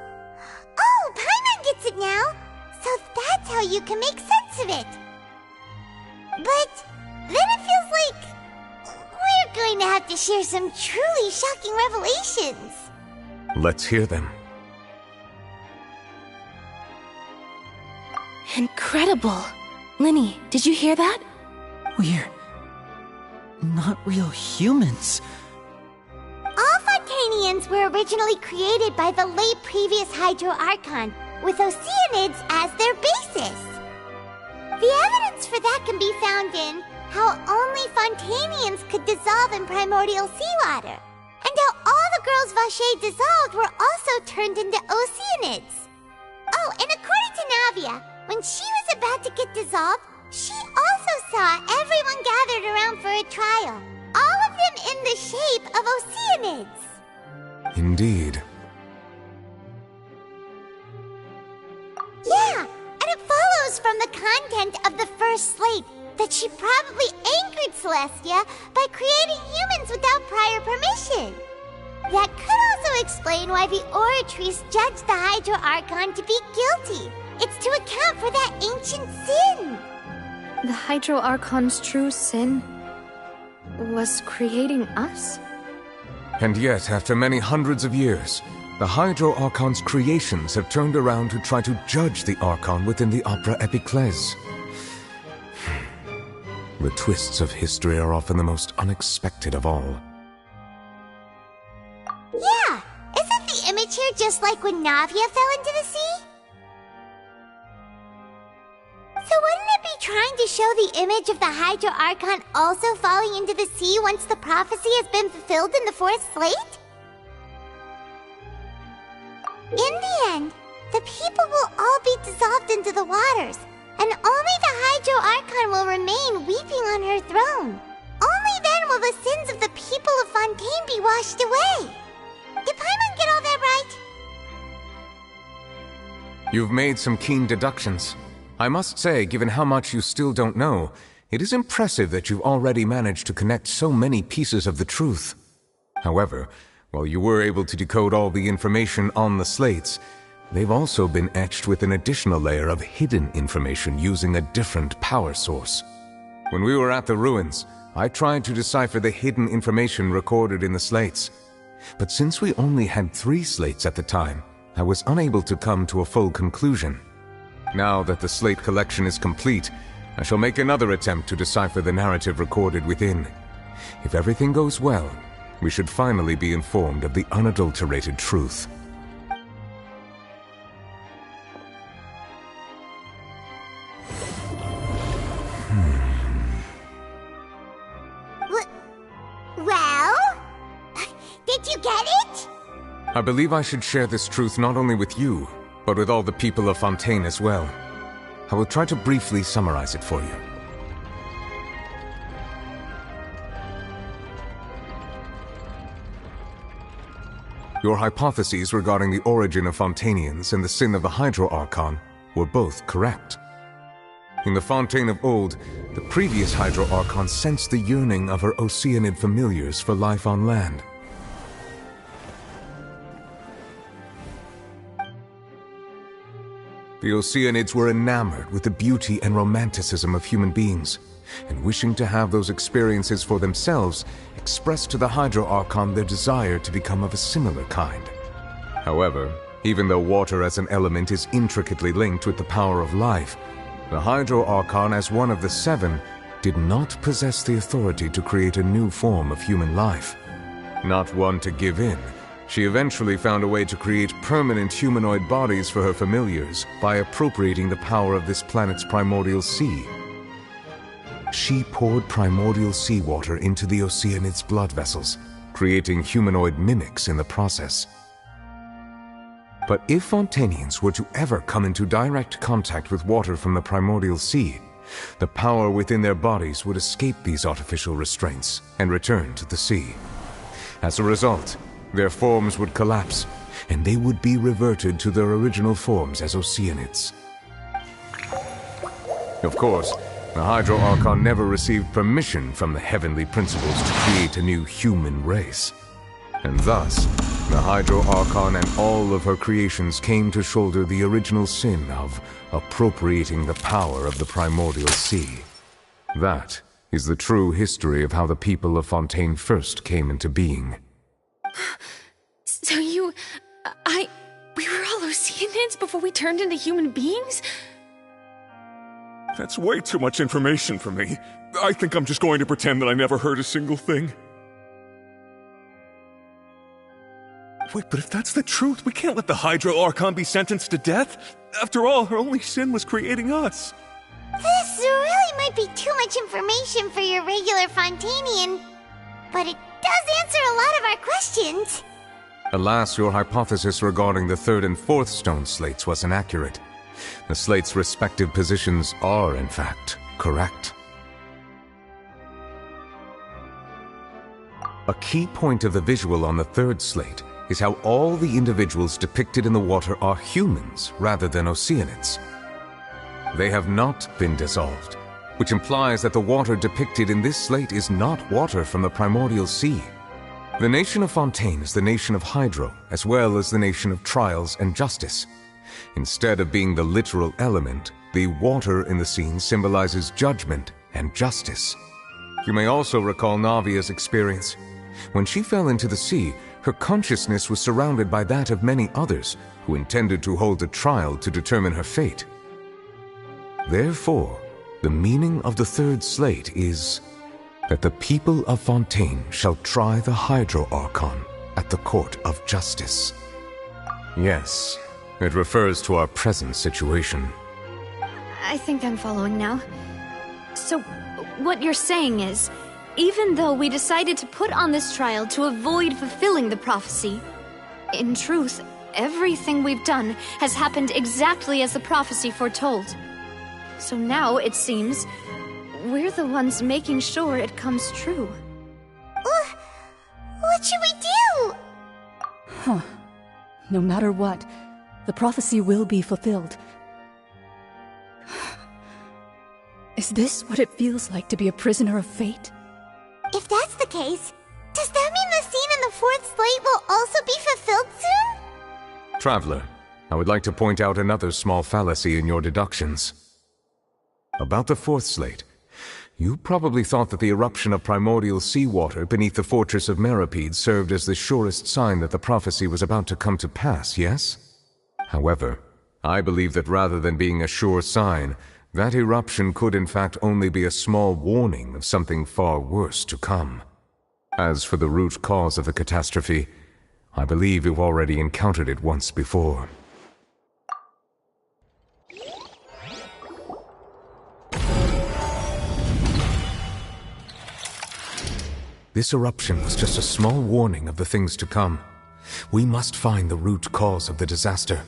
Oh, Paimon gets it now! So that's how you can make sense of it. But then it feels like we're going to have to share some truly shocking revelations. Let's hear them. Incredible. Linny, did you hear that? We're not real humans. All Fontainians were originally created by the late previous Hydro Archon, with Oceanids as their basis. The evidence for that can be found in how only Fontainians could dissolve in primordial seawater, and how all the girls Vacher dissolved were also turned into Oceanids. Oh, and according to Navia, when she was about to get dissolved, she also saw everyone gathered around for a trial, all of them in the shape of Oceanids. Indeed. Yeah, and it follows from the content of the first slate that she probably angered Celestia by creating humans without prior permission. That could also explain why the Oratrice judged the Hydro Archon to be guilty. It's to account for that ancient sin. The Hydro Archon's true sin was creating us? And yet, after many hundreds of years, the Hydro Archon's creations have turned around to try to judge the Archon within the Opera Epiclese. The twists of history are often the most unexpected of all. Yeah, isn't the image here just like when Navia fell into the sea? So wouldn't it be trying to to show the image of the Hydro Archon also falling into the sea once the prophecy has been fulfilled in the fourth slate? In the end, the people will all be dissolved into the waters, and only the Hydro Archon will remain weeping on her throne. Only then will the sins of the people of Fontaine be washed away. Did Paimon get all that right? You've made some keen deductions. I must say, given how much you still don't know, it is impressive that you've already managed to connect so many pieces of the truth. However, while you were able to decode all the information on the slates, they've also been etched with an additional layer of hidden information using a different power source. When we were at the ruins, I tried to decipher the hidden information recorded in the slates. But since we only had 3 slates at the time, I was unable to come to a full conclusion. Now that the slate collection is complete, I shall make another attempt to decipher the narrative recorded within. If everything goes well, we should finally be informed of the unadulterated truth. Well? Did you get it? I believe I should share this truth not only with you, but with all the people of Fontaine as well. I will try to briefly summarize it for you. Your hypotheses regarding the origin of Fontainians and the sin of the Hydro Archon were both correct. In the Fontaine of old, the previous Hydro Archon sensed the yearning of her Oceanid familiars for life on land. The Oceanids were enamored with the beauty and romanticism of human beings, and wishing to have those experiences for themselves, expressed to the Hydro Archon their desire to become of a similar kind. However, even though water as an element is intricately linked with the power of life, the Hydro Archon, as one of the 7, did not possess the authority to create a new form of human life. Not one to give in, she eventually found a way to create permanent humanoid bodies for her familiars by appropriating the power of this planet's primordial sea. She poured primordial seawater into the Oceanids' blood vessels, creating humanoid mimics in the process. But if Fontainians were to ever come into direct contact with water from the primordial sea, the power within their bodies would escape these artificial restraints and return to the sea. As a result, their forms would collapse, and they would be reverted to their original forms as Oceanids. Of course, the Hydro Archon never received permission from the heavenly principles to create a new human race. And thus, the Hydro Archon and all of her creations came to shoulder the original sin of appropriating the power of the primordial sea. That is the true history of how the people of Fontaine first came into being. So we were all Oceanids before we turned into human beings? That's way too much information for me. I think I'm just going to pretend that I never heard a single thing. Wait, but if that's the truth, we can't let the Hydro Archon be sentenced to death. After all, her only sin was creating us. This really might be too much information for your regular Fontainian, but it does answer a lot of our questions. Alas, your hypothesis regarding the 3rd and 4th stone slates was inaccurate. The slates' respective positions are, in fact, correct. A key point of the visual on the 3rd slate is how all the individuals depicted in the water are humans rather than Oceanids. They have not been dissolved, which implies that the water depicted in this slate is not water from the primordial sea. The nation of Fontaine is the nation of Hydro, as well as the nation of trials and justice. Instead of being the literal element, the water in the scene symbolizes judgment and justice. You may also recall Navia's experience. When she fell into the sea, her consciousness was surrounded by that of many others who intended to hold a trial to determine her fate. Therefore, the meaning of the 3rd slate is that the people of Fontaine shall try the Hydro Archon at the court of justice. Yes, it refers to our present situation. I think I'm following now. So, what you're saying is, even though we decided to put on this trial to avoid fulfilling the prophecy, in truth, everything we've done has happened exactly as the prophecy foretold. So now, it seems, we're the ones making sure it comes true. What should we do? Huh. No matter what, the prophecy will be fulfilled. Is this what it feels like to be a prisoner of fate? If that's the case, does that mean the scene in the fourth slate will also be fulfilled soon? Traveler, I would like to point out another small fallacy in your deductions. About the fourth slate, you probably thought that the eruption of primordial seawater beneath the fortress of Meripede served as the surest sign that the prophecy was about to come to pass, yes? However, I believe that rather than being a sure sign, that eruption could in fact only be a small warning of something far worse to come. As for the root cause of the catastrophe, I believe you've already encountered it once before. This eruption was just a small warning of the things to come. We must find the root cause of the disaster.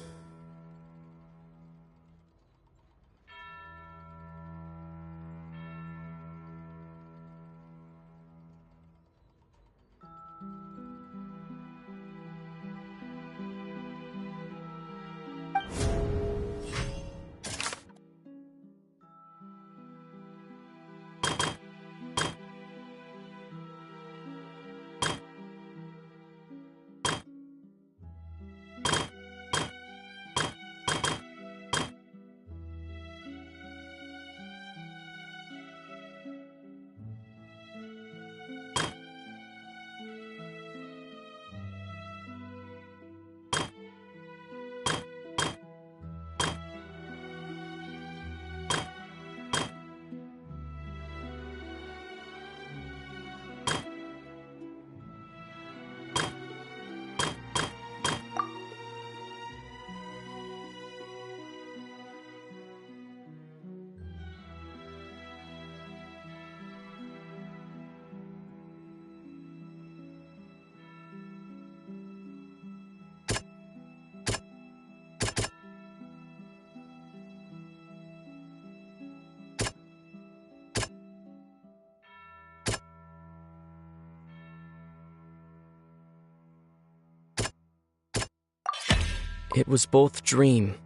It was both dream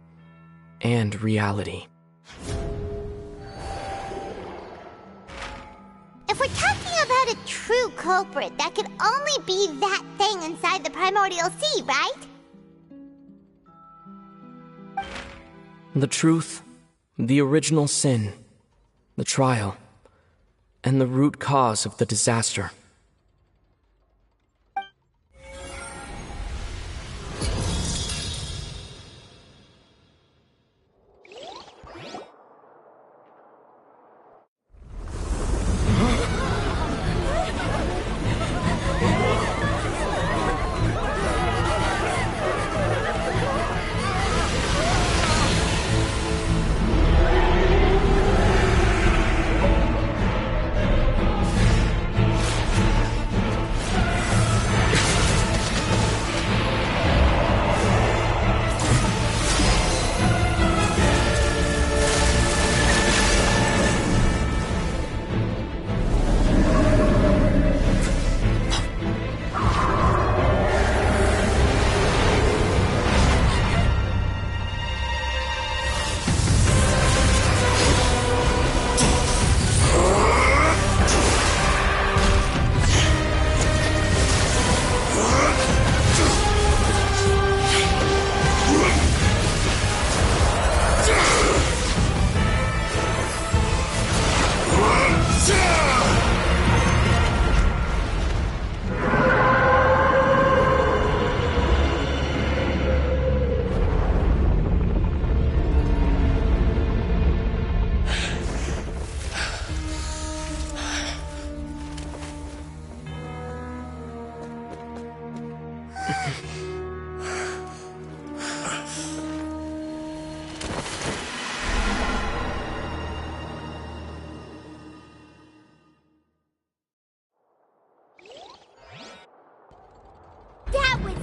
and reality. If we're talking about a true culprit, that could only be that thing inside the primordial sea, right? The truth, the original sin, the trial, and the root cause of the disaster.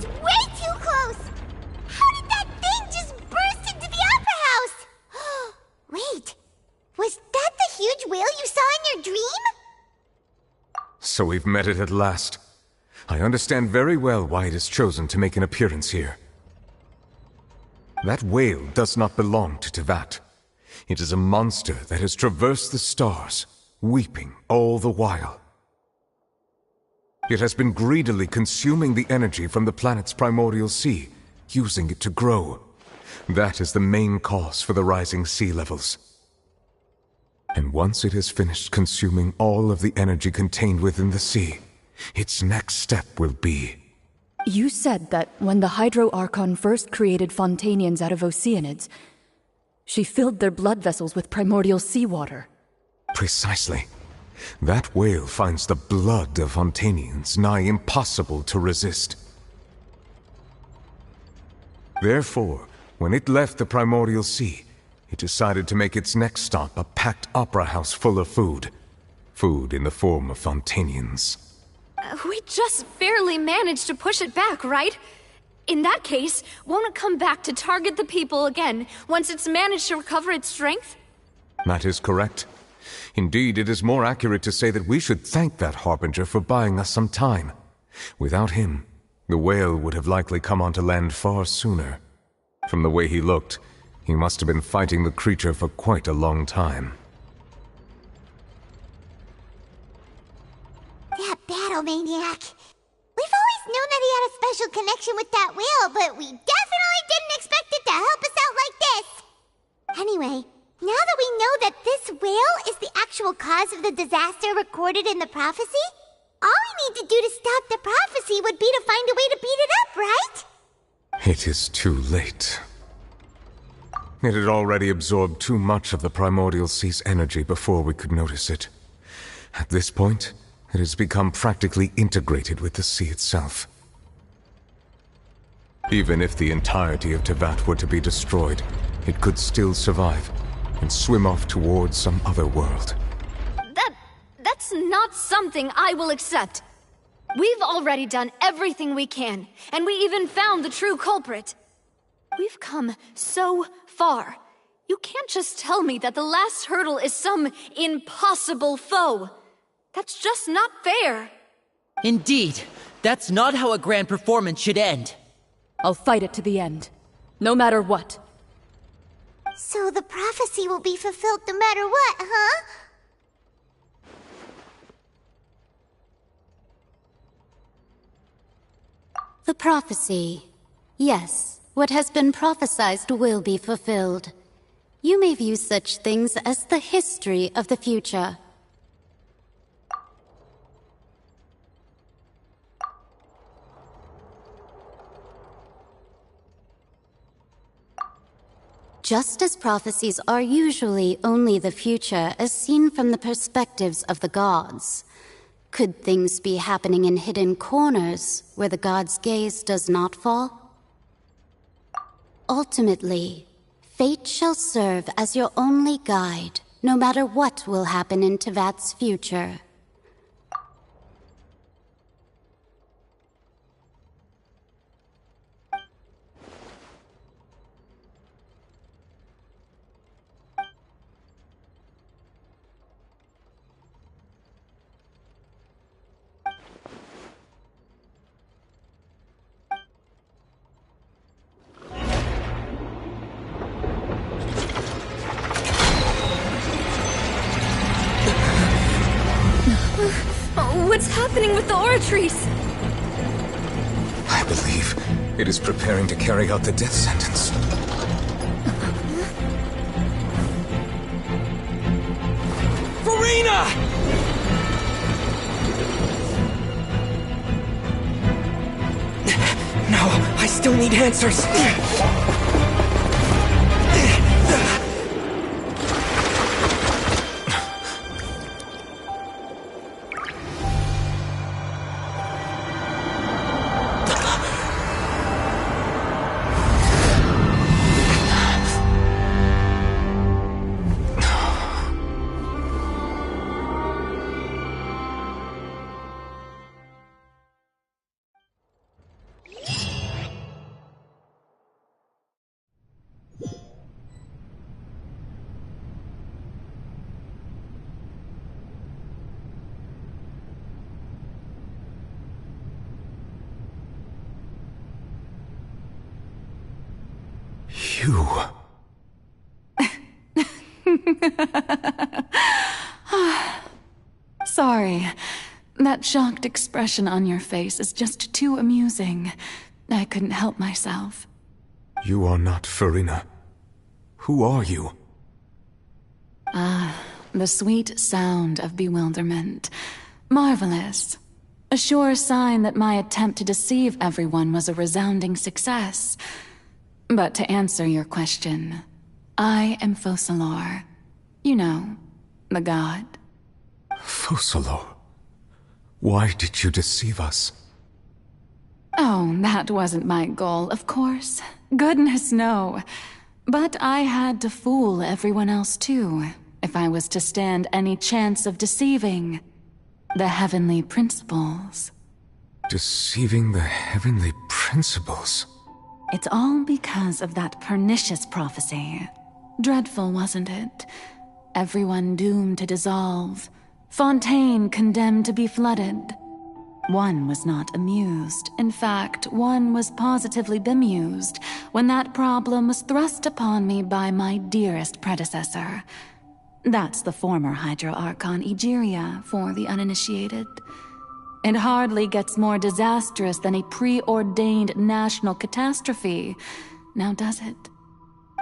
That's way too close! How did that thing just burst into the Opera House? Wait, was that the huge whale you saw in your dream? So we've met it at last. I understand very well why it has chosen to make an appearance here. That whale does not belong to Tevat. It is a monster that has traversed the stars, weeping all the while. It has been greedily consuming the energy from the planet's primordial sea, using it to grow. That is the main cause for the rising sea levels. And once it has finished consuming all of the energy contained within the sea, its next step will be... You said that when the Hydro Archon first created Fontanians out of Oceanids, she filled their blood vessels with primordial seawater. Precisely. That whale finds the blood of Fontanians nigh impossible to resist. Therefore, when it left the primordial sea, it decided to make its next stop a packed opera house full of food. Food in the form of Fontanians. We just barely managed to push it back, right? In that case, won't it come back to target the people again once it's managed to recover its strength? That is correct. Indeed, it is more accurate to say that we should thank that Harbinger for buying us some time. Without him, the whale would have likely come onto land far sooner. From the way he looked, he must have been fighting the creature for quite a long time. That battle maniac. We've always known that he had a special connection with that whale, but we definitely didn't expect it to help us out like this. Anyway, now that we know that this whale is the actual cause of the disaster recorded in the prophecy, all we need to do to stop the prophecy would be to find a way to beat it up, right? It is too late. It had already absorbed too much of the primordial sea's energy before we could notice it. At this point, it has become practically integrated with the sea itself. Even if the entirety of Tevat were to be destroyed, it could still survive and swim off towards some other world. That's not something I will accept. We've already done everything we can, and we even found the true culprit. We've come so far. You can't just tell me that the last hurdle is some impossible foe. That's just not fair. Indeed, that's not how a grand performance should end. I'll fight it to the end, no matter what. So the prophecy will be fulfilled no matter what, huh? The prophecy. Yes, what has been prophesied will be fulfilled. You may view such things as the history of the future. Just as prophecies are usually only the future as seen from the perspectives of the gods, could things be happening in hidden corners where the gods' gaze does not fall? Ultimately, fate shall serve as your only guide, no matter what will happen in Tevat's future. What's happening with the oratories? I believe it is preparing to carry out the death sentence. Farina! No, I still need answers. You... Sorry. That shocked expression on your face is just too amusing. I couldn't help myself. You are not Farina. Who are you? The sweet sound of bewilderment. Marvelous. A sure sign that my attempt to deceive everyone was a resounding success. But to answer your question, I am Focalor. You know, the god. Focalor? Why did you deceive us? Oh, that wasn't my goal, of course. Goodness, no. But I had to fool everyone else too, if I was to stand any chance of deceiving the heavenly principles. Deceiving the heavenly principles? It's all because of that pernicious prophecy. Dreadful, wasn't it? Everyone doomed to dissolve. Fontaine condemned to be flooded. One was not amused. In fact, one was positively bemused when that problem was thrust upon me by my dearest predecessor. That's the former Hydro Archon Egeria, for the uninitiated. It hardly gets more disastrous than a preordained national catastrophe, now does it?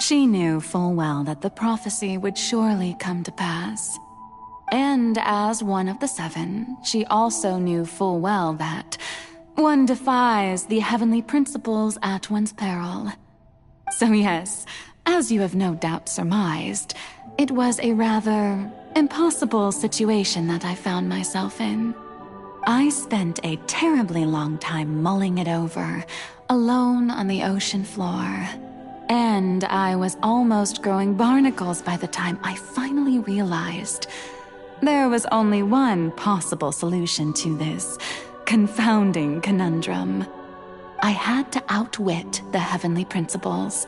She knew full well that the prophecy would surely come to pass. And as one of the seven, she also knew full well that one defies the heavenly principles at one's peril. So yes, as you have no doubt surmised, it was a rather impossible situation that I found myself in. I spent a terribly long time mulling it over, alone on the ocean floor. And I was almost growing barnacles by the time I finally realized there was only one possible solution to this confounding conundrum. I had to outwit the heavenly principles,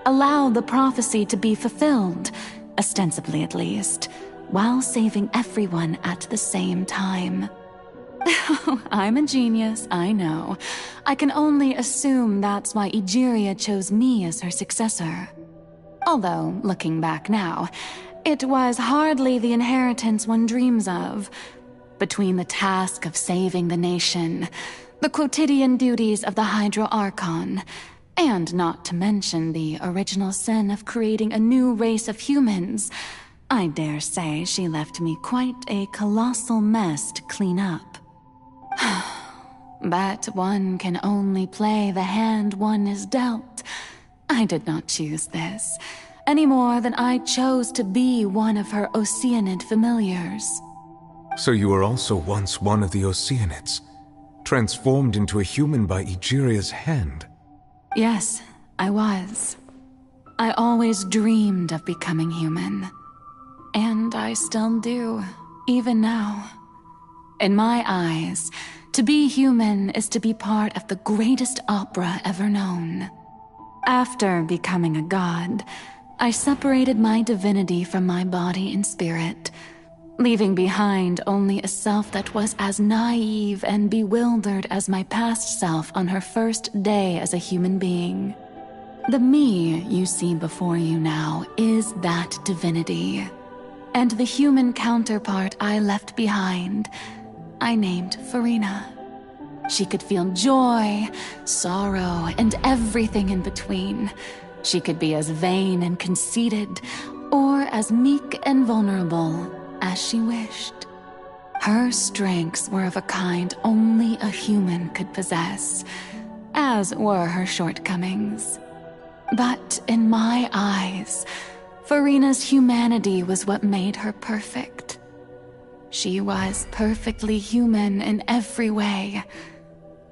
allow the prophecy to be fulfilled, ostensibly at least, while saving everyone at the same time. I'm a genius, I know. I can only assume that's why Egeria chose me as her successor. Although, looking back now, it was hardly the inheritance one dreams of. Between the task of saving the nation, the quotidian duties of the Hydro Archon, and not to mention the original sin of creating a new race of humans, I dare say she left me quite a colossal mess to clean up. But one can only play the hand one is dealt. I did not choose this, any more than I chose to be one of her Oceanid familiars. So you were also once one of the Oceanids, transformed into a human by Egeria's hand? Yes, I was. I always dreamed of becoming human. And I still do, even now. In my eyes, to be human is to be part of the greatest opera ever known. After becoming a god, I separated my divinity from my body and spirit, leaving behind only a self that was as naive and bewildered as my past self on her first day as a human being. The me you see before you now is that divinity. And the human counterpart I left behind, I named Farina. She could feel joy, sorrow, and everything in between. She could be as vain and conceited, or as meek and vulnerable as she wished. Her strengths were of a kind only a human could possess, as were her shortcomings. But in my eyes, Farina's humanity was what made her perfect. She was perfectly human in every way.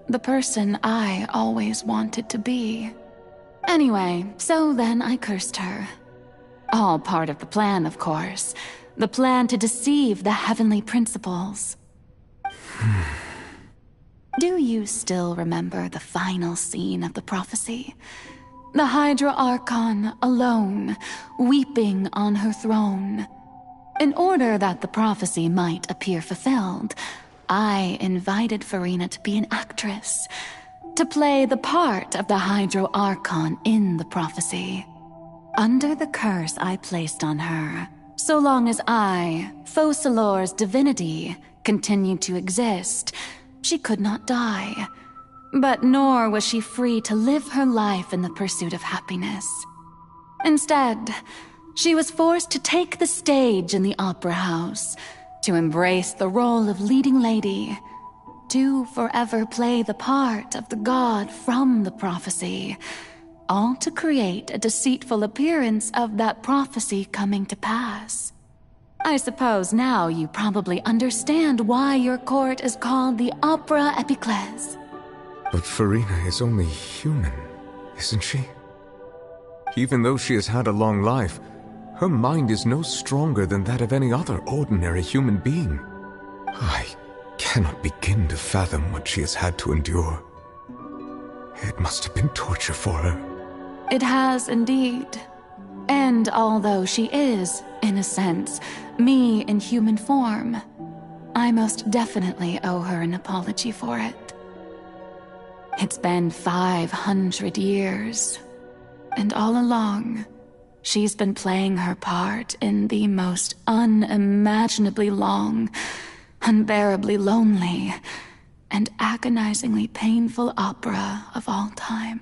The person I always wanted to be. Anyway, so then I cursed her. All part of the plan, of course. The plan to deceive the heavenly principles. Do you still remember the final scene of the prophecy? The Hydra Archon alone, weeping on her throne. In order that the prophecy might appear fulfilled, I invited Farina to be an actress, to play the part of the Hydro Archon in the prophecy. Under the curse I placed on her, so long as I, Focalor's divinity, continued to exist, she could not die. But nor was she free to live her life in the pursuit of happiness. Instead, she was forced to take the stage in the opera house, to embrace the role of leading lady, to forever play the part of the god from the prophecy, all to create a deceitful appearance of that prophecy coming to pass. I suppose now you probably understand why your court is called the Opera Epiclese. But Farina is only human, isn't she? Even though she has had a long life, her mind is no stronger than that of any other ordinary human being. I cannot begin to fathom what she has had to endure. It must have been torture for her. It has indeed. And although she is, in a sense, me in human form, I most definitely owe her an apology for it. It's been 500 years, and all along, she's been playing her part in the most unimaginably long, unbearably lonely, and agonizingly painful opera of all time.